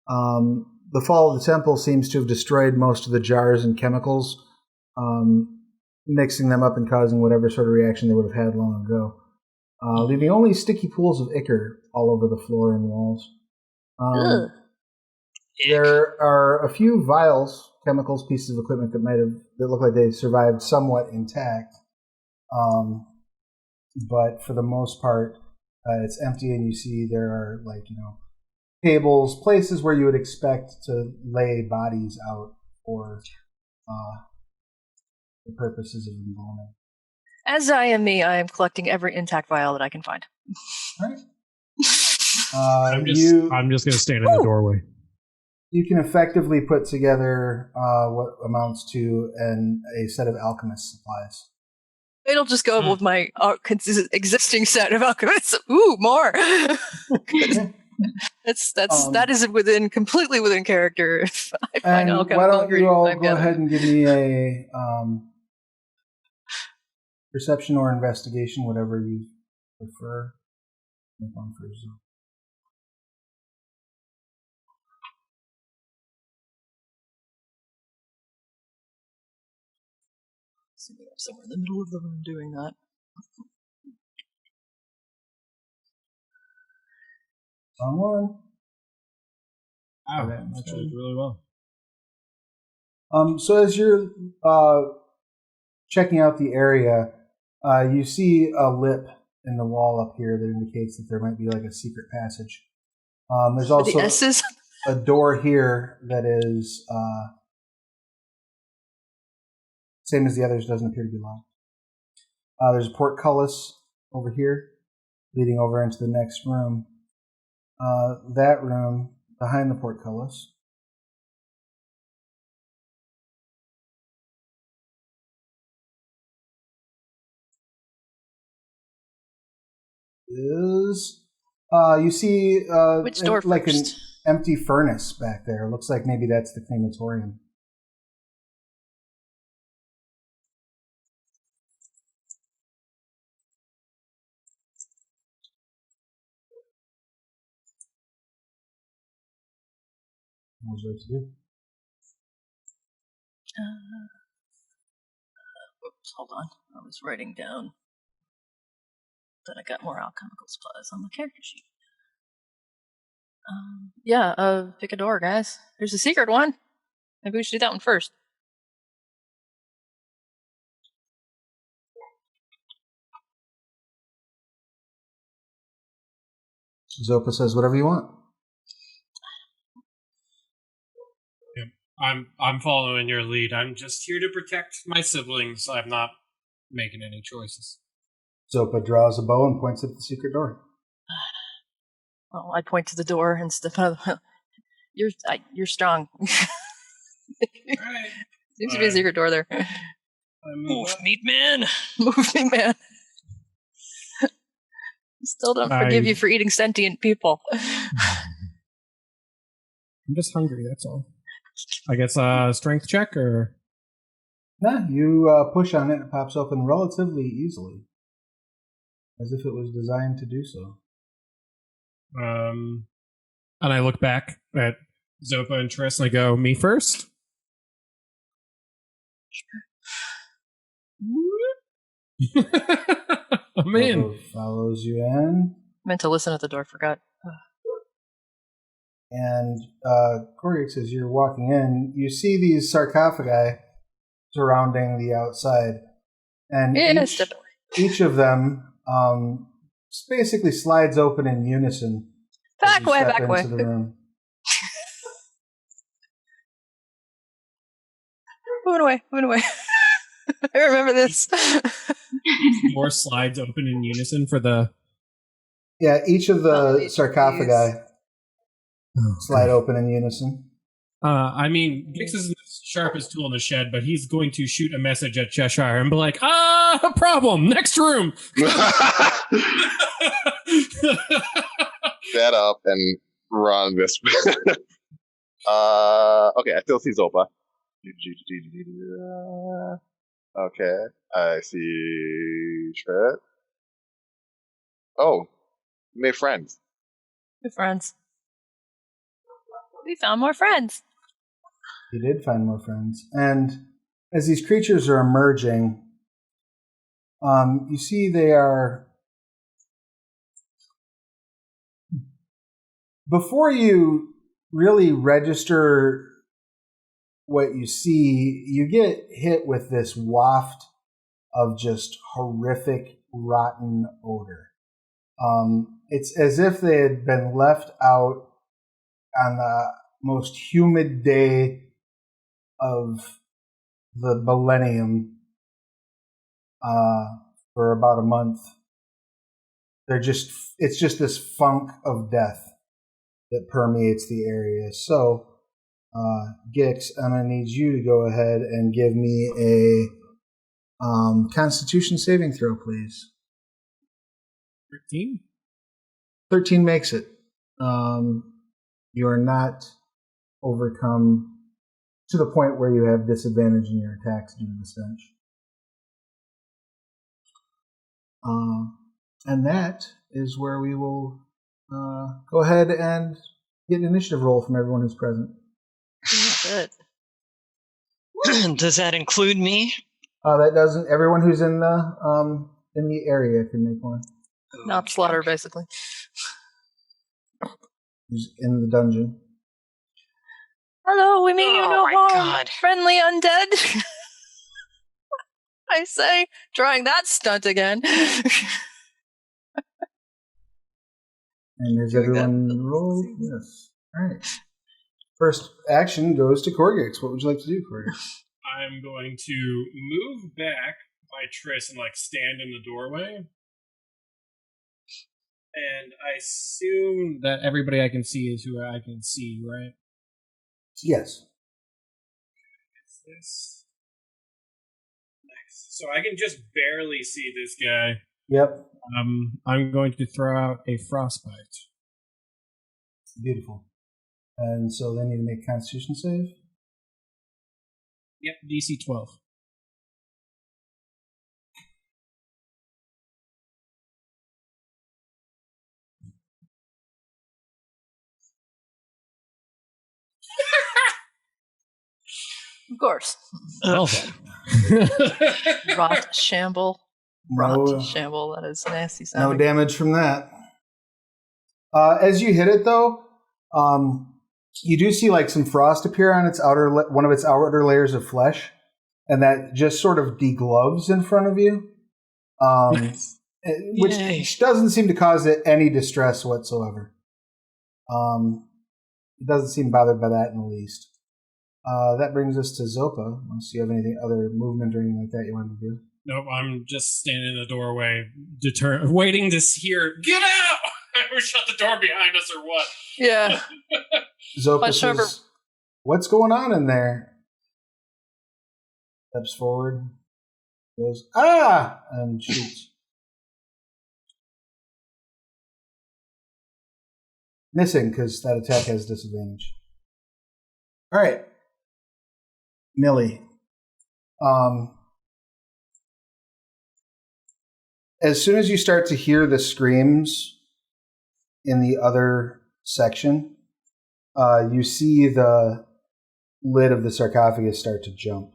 The fall of the temple seems to have destroyed most of the jars and chemicals, mixing them up and causing whatever sort of reaction they would have had long ago, leaving only sticky pools of ichor all over the floor and walls. There are a few vials, chemicals, pieces of equipment that look like they survived somewhat intact, but for the most part, it's empty, and you see there are tables, places where you would expect to lay bodies out for the purposes of embalming. As I am me, I am collecting every intact vial that I can find. All right. I'm just going to stand in the doorway. You can effectively put together what amounts to a set of alchemist supplies. It'll just go with my existing set of alchemists. Ooh, more! That is completely within character. If I find alchemical why don't you all ingredients, go ahead and give me a perception or investigation, whatever you prefer. Make one for yourself. Somewhere in the middle of the room doing that. On one. Wow, that shows really well. So as you're checking out the area, you see a lip in the wall up here that indicates that there might be like a secret passage. There's also a door here that is same as the others, doesn't appear to be locked. There's a portcullis over here leading over into the next room. That room behind the portcullis is you see which door like first? An empty furnace back there. It looks like maybe that's the crematorium. What was there to do? Oops, hold on. I was writing down that I got more alchemical supplies on the character sheet. Pick a door, guys. There's a secret one. Maybe we should do that one first. Zopa says, whatever you want. I'm following your lead. I'm just here to protect my siblings. I'm not making any choices. Zopa draws a bow and points at the secret door. Well, I point to the door and stuff. You're strong. Right. Seems to be a secret door there. Move, meat man. Move me, man. Still don't forgive you for eating sentient people. I'm just hungry, that's all. I guess strength check or Nah, you push on it, it pops open relatively easily. As if it was designed to do so. And I look back at Zopa and Triss and I go, me first? I'm in. Zopa follows you in. Meant to listen at the door, forgot. And Korggix, as you're walking in, you see these sarcophagi surrounding the outside. And each of them basically slides open in unison. Back way. The room. Moving away. I remember this. Door slides open in unison for the... Yeah, each of the sarcophagi slide open in unison. I mean, Gix isn't the sharpest tool in the shed, but he's going to shoot a message at Cheshire and be like, a problem! Next room! Get up and run this. Okay, I still see Zopa. Okay, I see Tric. Oh, we made friends. Good friends. We found more friends. You did find more friends. And as these creatures are emerging, you see they are... Before you really register what you see, you get hit with this waft of just horrific, rotten odor. It's as if they had been left out on the most humid day of the millennium for about a month. It's just this funk of death that permeates the area. So, Gix, I'm going to need you to go ahead and give me a Constitution saving throw, please. 13? 13 makes it. You are not overcome to the point where you have disadvantage in your attacks due to the stench. And that is where we will go ahead and get an initiative roll from everyone who's present. Good. Does that include me? That doesn't. Everyone who's in the area can make one. Not slaughter, basically. Who's in the dungeon? Hello, we mean you no harm, God. friendly undead. I say, trying that stunt again. And has everyone rolled? Yes. All right. First action goes to Korggix. What would you like to do, Korggix? I'm going to move back by Triss and stand in the doorway. And I assume that everybody I can see is who I can see, right? Yes. It's this. Nice. So I can just barely see this guy. Yep. I'm going to throw out a frostbite. Beautiful. And so they need to make a Constitution save? Yep, DC 12. Of course. Well then. Rot shamble. No, Shamble, that is nasty no sounding. damage from that. As you hit it, though, you do see some frost appear on its one of its outer layers of flesh, and that just sort of degloves in front of you, which doesn't seem to cause it any distress whatsoever. It doesn't seem bothered by that in the least. That brings us to Zopa. Unless you have anything other movement or anything like that you want to do. Nope, I'm just standing in the doorway, waiting to hear, get out! Or shut the door behind us or what? Yeah. Zopa says, what's going on in there? Steps forward, goes, and shoots. Missing, because that attack has disadvantage. All right. Millie. As soon as you start to hear the screams in the other section, you see the lid of the sarcophagus start to jump.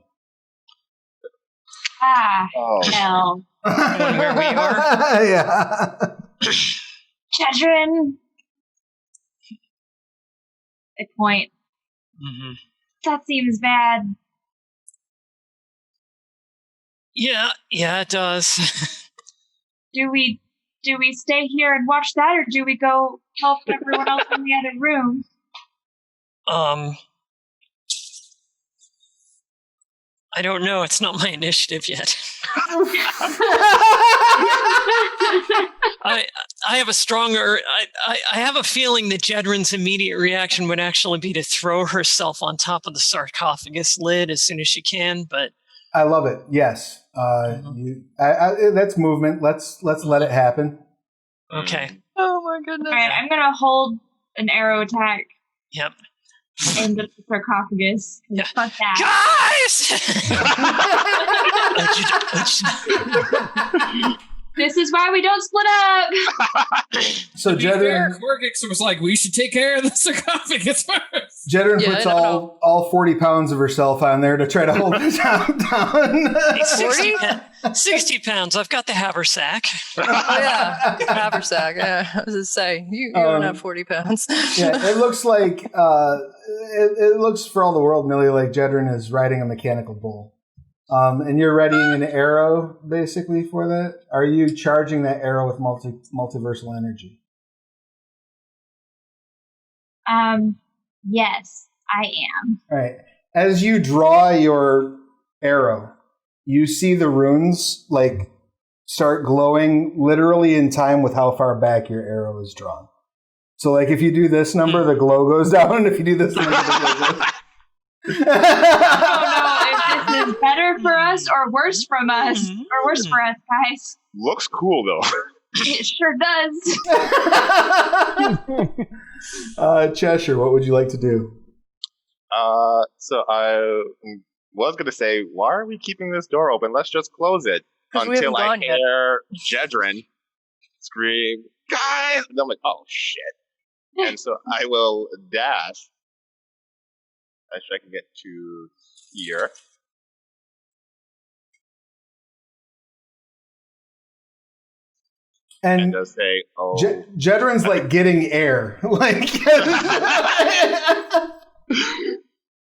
Hell. Where we are? Yeah. Jedryn. I point. Mm-hmm. That seems bad. Yeah, it does. Do we stay here and watch that, or do we go help everyone else in the other room? I don't know. It's not my initiative yet. I have a stronger. I have a feeling that Jedryn's immediate reaction would actually be to throw herself on top of the sarcophagus lid as soon as she can. But I love it. Yes, that's movement. Let's let it happen. Okay. Oh my goodness. Alright, I'm gonna hold an arrow attack. Yep. Aimed at the sarcophagus. Yeah. Fuck that. Guys! This is why we don't split up. So Jedryn, Korggix was like, we should take care of the sarcophagus first. Jedryn puts all 40 pounds of herself on there to try to hold it down. Hey, 60 pounds. I've got the haversack. Oh yeah, haversack. Yeah, I was gonna say you don't have 40 pounds. Yeah, it looks like it looks for all the world, Millie, like Jedryn is riding a mechanical bull. And you're readying an arrow, basically, for that? Are you charging that arrow with multiversal energy? Yes, I am. All right. As you draw your arrow, you see the runes, like, start glowing literally in time with how far back your arrow is drawn. So, like, if you do this number, the glow goes down. If you do this number, the glow goes down. Is better for us or worse from us? Or worse for us, guys? Looks cool, though. It sure does. Cheshire, what would you like to do? So I was going to say, why are we keeping this door open? Let's just close it until I hear Jedryn scream, guys! And I'm like, oh, shit. And so I will dash. Actually, I can get to here. And just say, oh. Jedryn's like getting air. Like,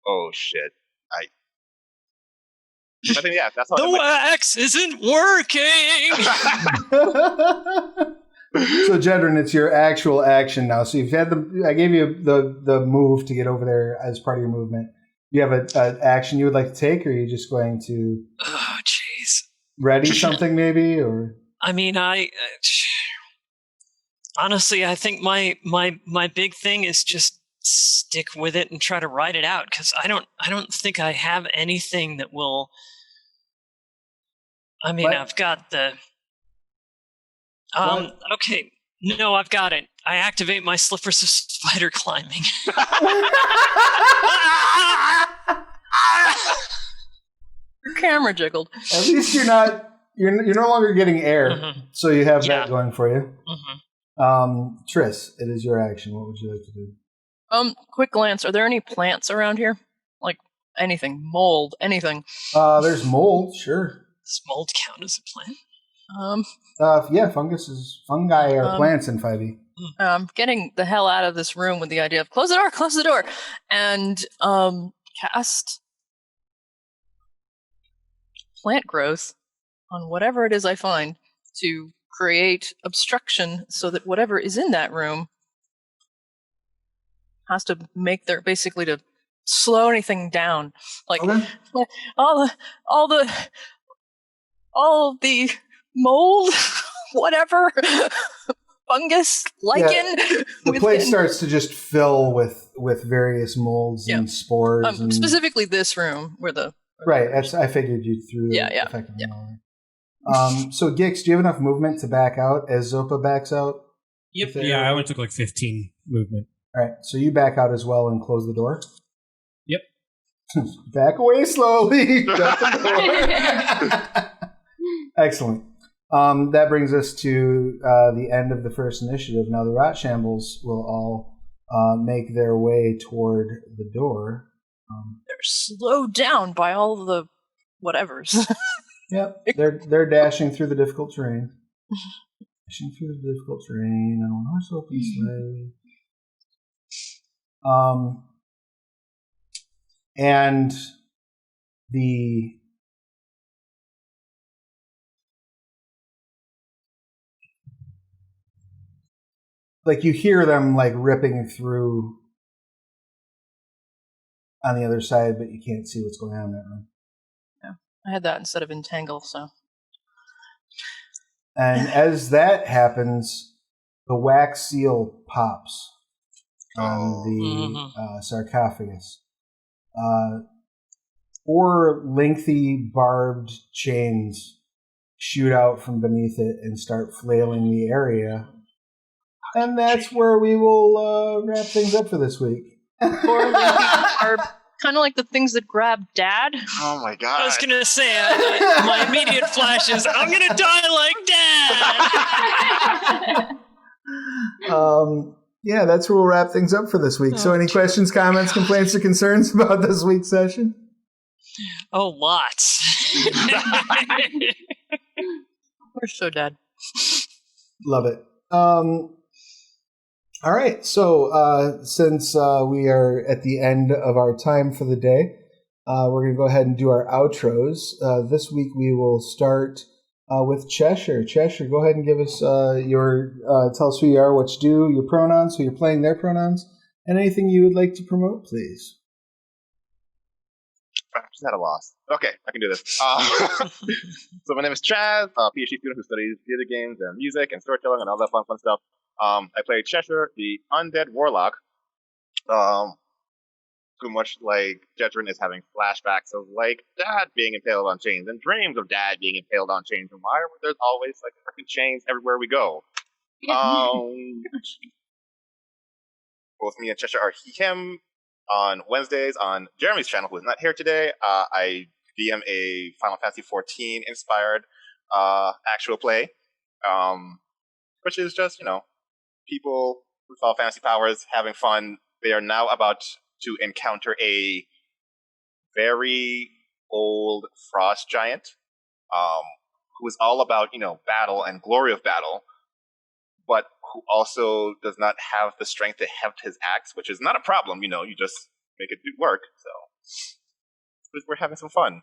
oh shit. I think, yeah, that's all. The wax isn't working! So Jedryn, it's your actual action now. So you've had I gave you the move to get over there as part of your movement. You have an action you would like to take, or are you just going to Oh, jeez. ready something maybe, or? I mean, honestly, I think my big thing is just stick with it and try to ride it out, because I don't think I have anything that will. I mean, what? I've got the. Okay, no, I've got it. I activate my slippers of spider climbing. Your camera jiggled. At least you're not. You're no longer getting air, so you have that going for you. Triss, it is your action. What would you like to do? Quick glance. Are there any plants around here? Like anything, mold, anything? There's mold, sure. Does mold count as a plant? Yeah, fungi are plants in 5e. I'm getting the hell out of this room with the idea of close the door, and cast plant growth on whatever it is I find to create obstruction so that whatever is in that room has to make basically to slow anything down. Like all the mold, whatever, fungus, lichen. Yeah, the place starts to just fill with various molds and spores. And specifically this room where the right. I figured you threw effectively. So Gix, do you have enough movement to back out as Zopa backs out? Yep. Yeah, I only took like 15 movement. All right, so you back out as well and close the door? Yep. Back away slowly. Shut the door. Excellent. That brings us to the end of the first initiative. Now the rat shambles will all make their way toward the door. They're slowed down by all the whatevers. Yep, they're dashing through the difficult terrain. Dashing through the difficult terrain on a horse open sleigh. And the you hear them ripping through on the other side, but you can't see what's going on in that room. Yeah, I had that instead of entangle, so. And as that happens, the wax seal pops on the sarcophagus. 4 lengthy barbed chains shoot out from beneath it and start flailing the area. And that's where we will wrap things up for this week. 4 lengthy barbed, kind of like the things that grab Dad. Oh my god! I was gonna say, my immediate flash is, I'm gonna die like Dad. Yeah, that's where we'll wrap things up for this week. So any questions, comments, complaints, or concerns about this week's session? Oh, lots. We're so dead. Love it. All right, so since we are at the end of our time for the day, we're going to go ahead and do our outros. This week we will start with Cheshire. Cheshire, go ahead and give us tell us who you are, what you do, your pronouns, who you're playing their pronouns, and anything you would like to promote, please. I'm just at a loss. Okay, I can do this. So my name is Chaz, a PhD student who studies video games and music and storytelling and all that fun stuff. I play Cheshire, the undead warlock. Too much like Jedryn is having flashbacks of Dad being impaled on chains and dreams of Dad being impaled on chains, and why there's always freaking chains everywhere we go. Both me and Cheshire are he/him. On Wednesdays on Jeremy's channel, who is not here today, I DM a Final Fantasy XIV inspired actual play, which is just people with all fantasy powers having fun. They are now about to encounter a very old frost giant who is all about battle and glory of battle, but who also does not have the strength to heft his axe, which is not a problem. You just make it work. So we're having some fun.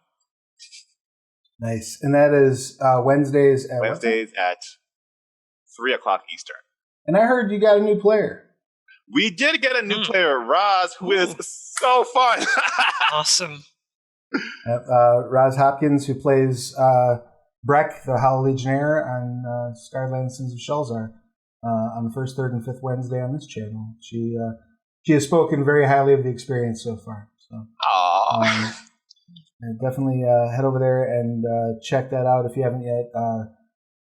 Nice, and that is Wednesdays at 3:00 Eastern. And I heard you got a new player. We did get a new player, Roz, who is so fun. Awesome. Roz Hopkins, who plays Breck, the Hollow Legionnaire, on Skyland Sins of Shelzar, on the first, third, and fifth Wednesday on this channel. She has spoken very highly of the experience so far. So definitely head over there and check that out if you haven't yet.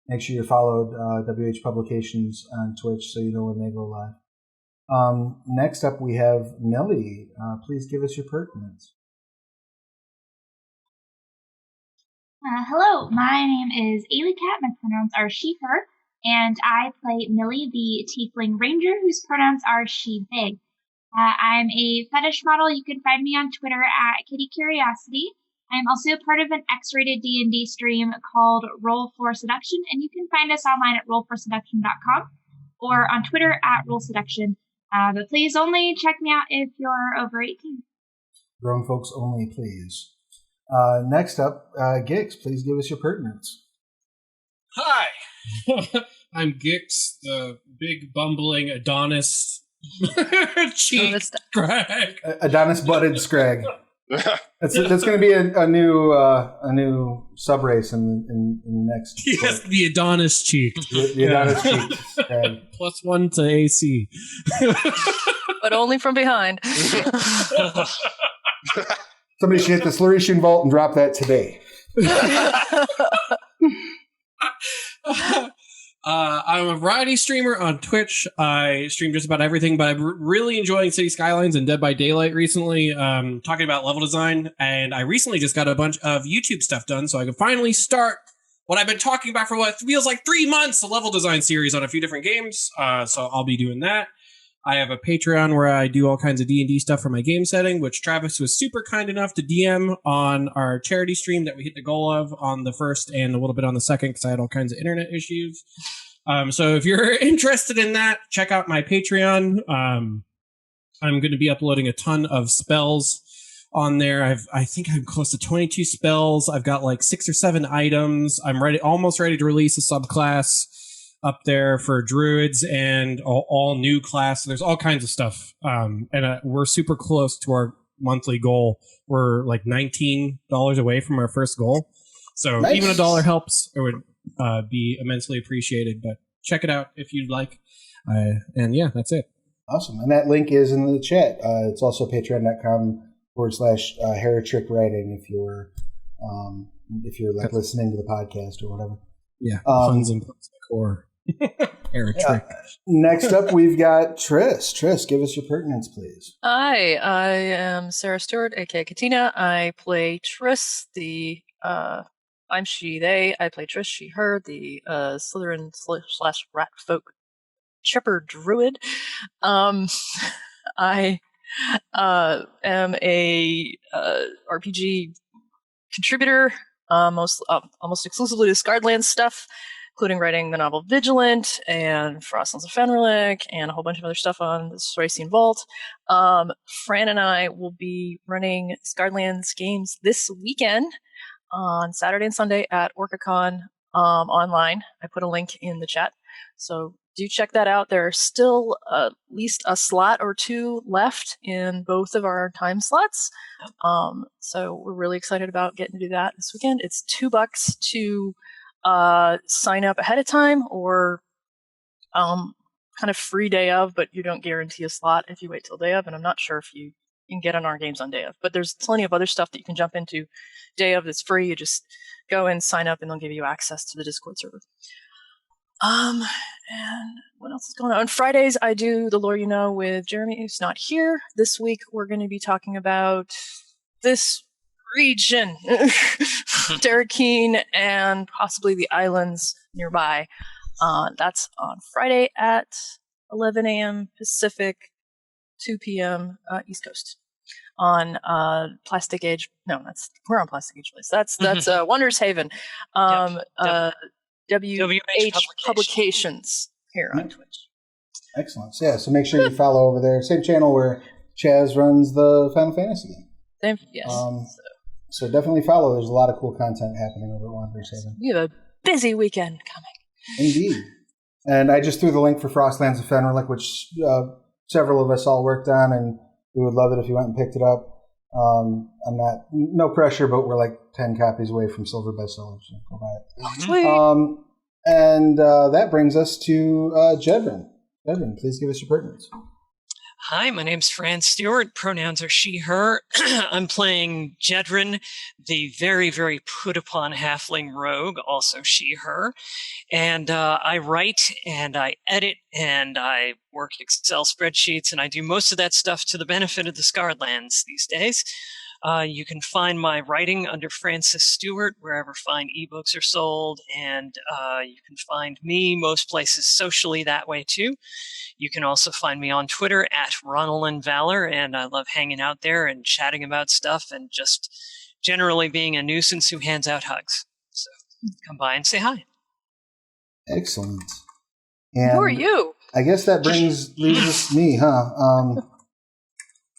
Make sure you're followed WH Publications on Twitch so you know when they go live. Next up, we have Millie. Please give us your pertinence. Hello, my name is Ayli Cat. My pronouns are she, her, and I play Millie, the Tiefling Ranger, whose pronouns are she, they. I'm a fetish model. You can find me on Twitter at Kitty Curiosity. I'm also part of an X-rated D&D stream called Roll for Seduction, and you can find us online at rollforseduction.com or on Twitter at rollseduction. But please only check me out if you're over 18. Grown folks only, please. Next up, Gix, please give us your pertinence. Hi, I'm Gix, the big bumbling Adonis cheek Scrag. Adonis butted Scrag. That's going to be a new sub race in the next. Yes, the Adonis cheek. The Adonis cheek. Scrag. +1 to AC, but only from behind. Somebody should hit the Slitherin vault and drop that today. I'm a variety streamer on Twitch. I stream just about everything, but I'm really enjoying City Skylines and Dead by Daylight recently, talking about level design. And I recently just got a bunch of YouTube stuff done, so I can finally start what I've been talking about for what feels like 3 months, a level design series on a few different games. So I'll be doing that. I have a Patreon where I do all kinds of D&D stuff for my game setting, which Travis was super kind enough to DM on our charity stream that we hit the goal of on the first and a little bit on the second because I had all kinds of internet issues. So if you're interested in that, check out my Patreon. I'm going to be uploading a ton of spells on there. I think I'm close to 22 spells. I've got like 6 or 7 items. I'm almost ready to release a subclass up there for druids and all new class. There's all kinds of stuff. And we're super close to our monthly goal. We're like $19 away from our first goal. So Nice. Even $1 helps. It would be immensely appreciated, but check it out if you'd like. And yeah, that's it. Awesome. And that link is in the chat. It's also patreon.com/Tric writing if you're like listening to the podcast or whatever. Yeah. Puns and puns the core. Tric. Next up, we've got Triss. Triss, give us your pertinence, please. Hi, I am Sarah Stewart, aka Katina. I play Triss, I'm she, they. I play Triss, she, her, the Slitherin / rat folk shepherd druid. I am a RPG contributor, almost exclusively to Scardland stuff, including writing the novel Vigilant and Frostlands of Fenric and a whole bunch of other stuff on the Thracian Vault. Fran and I will be running Scardlands games this weekend on Saturday and Sunday at OrcaCon online. I put a link in the chat, so do check that out. There are still at least a slot or 2 left in both of our time slots, so we're really excited about getting to do that this weekend. It's $2 to sign up ahead of time, or kind of free day of, but you don't guarantee a slot if you wait till day of, and I'm not sure if you can get on our games on day of, but there's plenty of other stuff that you can jump into day of that's free. You just go and sign up and they'll give you access to the Discord server. And what else is going on? On Fridays, I do The Lore You Know with Jeremy, who's not here. This week, we're going to be talking about this region, Derrakeen, and possibly the islands nearby. That's on Friday at 11 a.m. Pacific, 2 p.m. East Coast. On Plastic Age. No, we're on Plastic Age Place. That's Wonders Haven. WH Publications here on Twitch. Excellent. So, so make sure you follow over there. Same channel where Chaz runs the Final Fantasy game. Yes. So definitely follow. There's a lot of cool content happening over at Wonders Haven. We have a busy weekend coming. Indeed. And I just threw the link for Frostlands of Fenric, which several of us all worked on, and we would love it if you went and picked it up. No pressure, but we're like 10 copies away from silver bestsellers. So go buy it. Sweet. And that brings us to Jedryn. Jedryn, please give us your pertinence. Hi, my name's Fran Stewart. Pronouns are she, her. I'm playing Jedryn, the very, very put-upon halfling rogue, also she, her. And I write and I edit and I work Excel spreadsheets and I do most of that stuff to the benefit of the Scardlands these days. You can find my writing under Francis Stewart wherever fine ebooks are sold, and you can find me most places socially that way too. You can also find me on Twitter at Ronald Valor, and I love hanging out there and chatting about stuff and just generally being a nuisance who hands out hugs. So come by and say hi. Excellent. And who are you? I guess that leaves us me, huh?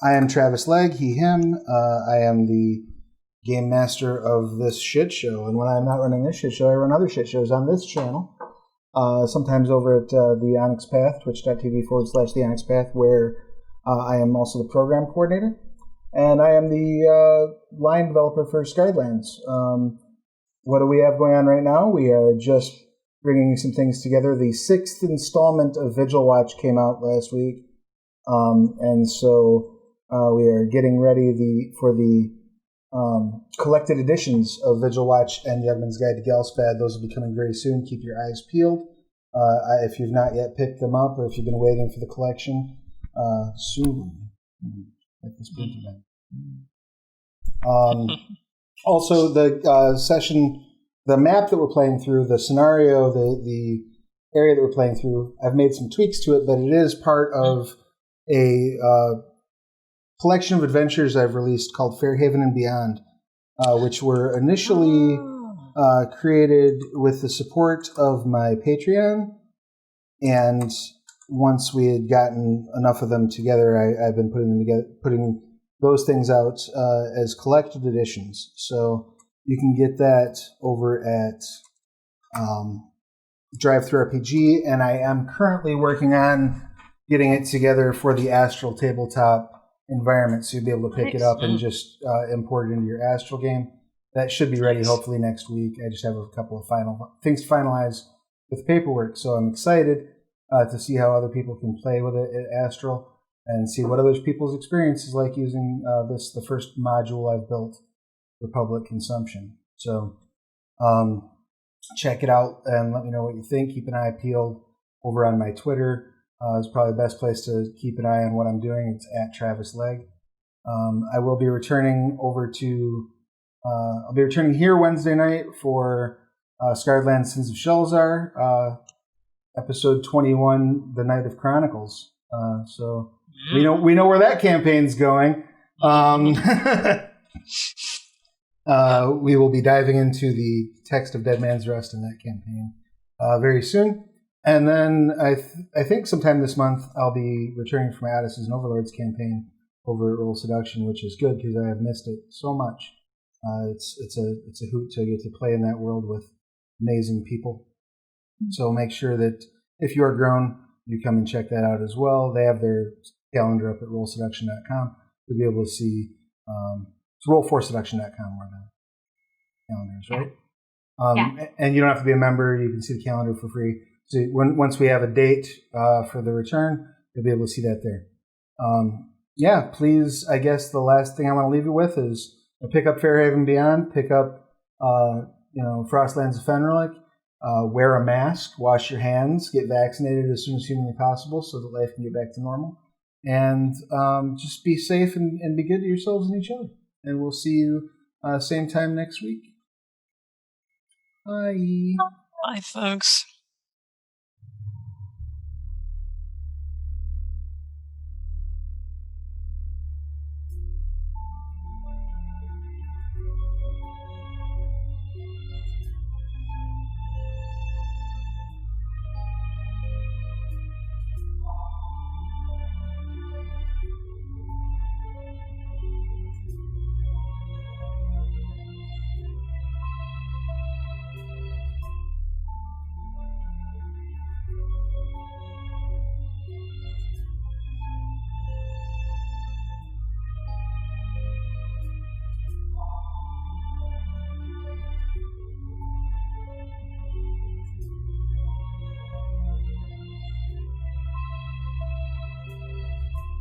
I am Travis Legg, he, him. I am the game master of this shit show. And when I'm not running this shit show, I run other shit shows on this channel. Sometimes over at the Onyx Path, twitch.tv/the Onyx Path, where I am also the program coordinator. And I am the line developer for Scardlands. What do we have going on right now? We are just bringing some things together. The 6th installment of Vigil Watch came out last week. And so we are getting ready for the collected editions of Vigil Watch and Yugman's Guide to Galspad. Those will be coming very soon. Keep your eyes peeled. If you've not yet picked them up, or if you've been waiting for the collection, soon. Like this printed also, the session, the map that we're playing through, the scenario, the area that we're playing through, I've made some tweaks to it, but it is part of a collection of adventures I've released called Fairhaven and Beyond, which were initially created with the support of my Patreon. And once we had gotten enough of them together, I've been putting those things out as collected editions. So you can get that over at DriveThruRPG, and I am currently working on getting it together for the Astral tabletop environment, so you'll be able to pick it up and just import it into your Astral game. That should be ready hopefully next week. I just have a couple of final things to finalize with paperwork, so I'm excited to see how other people can play with it at Astral and see what other people's experience is like using the first module I've built for public consumption. So check it out and let me know what you think. Keep an eye peeled over on my Twitter. It's probably the best place to keep an eye on what I'm doing. It's at Travis Legg. I will be returning I'll be returning here Wednesday night for Scarred Sins of Shelzar, episode 21, The Night of Chronicles. So we know where that campaign's going. We will be diving into the text of Dead Man's Rest in that campaign very soon. And then I think sometime this month I'll be returning from Addis's and Overlords campaign over at Roll Seduction, which is good because I have missed it so much. It's a hoot to get to play in that world with amazing people. So make sure that if you are grown, you come and check that out as well. They have their calendar up at rollseduction.com. You'll be able to see it's roll4seduction.com where the calendar is, right? And you don't have to be a member. You can see the calendar for free. So once we have a date for the return, you'll be able to see that there. Please, I guess the last thing I want to leave you with is pick up Fairhaven Beyond, pick up Frostlands of Fenric, wear a mask, wash your hands, get vaccinated as soon as humanly possible so that life can get back to normal, and just be safe and be good to yourselves and each other. And we'll see you same time next week. Bye. Bye, folks.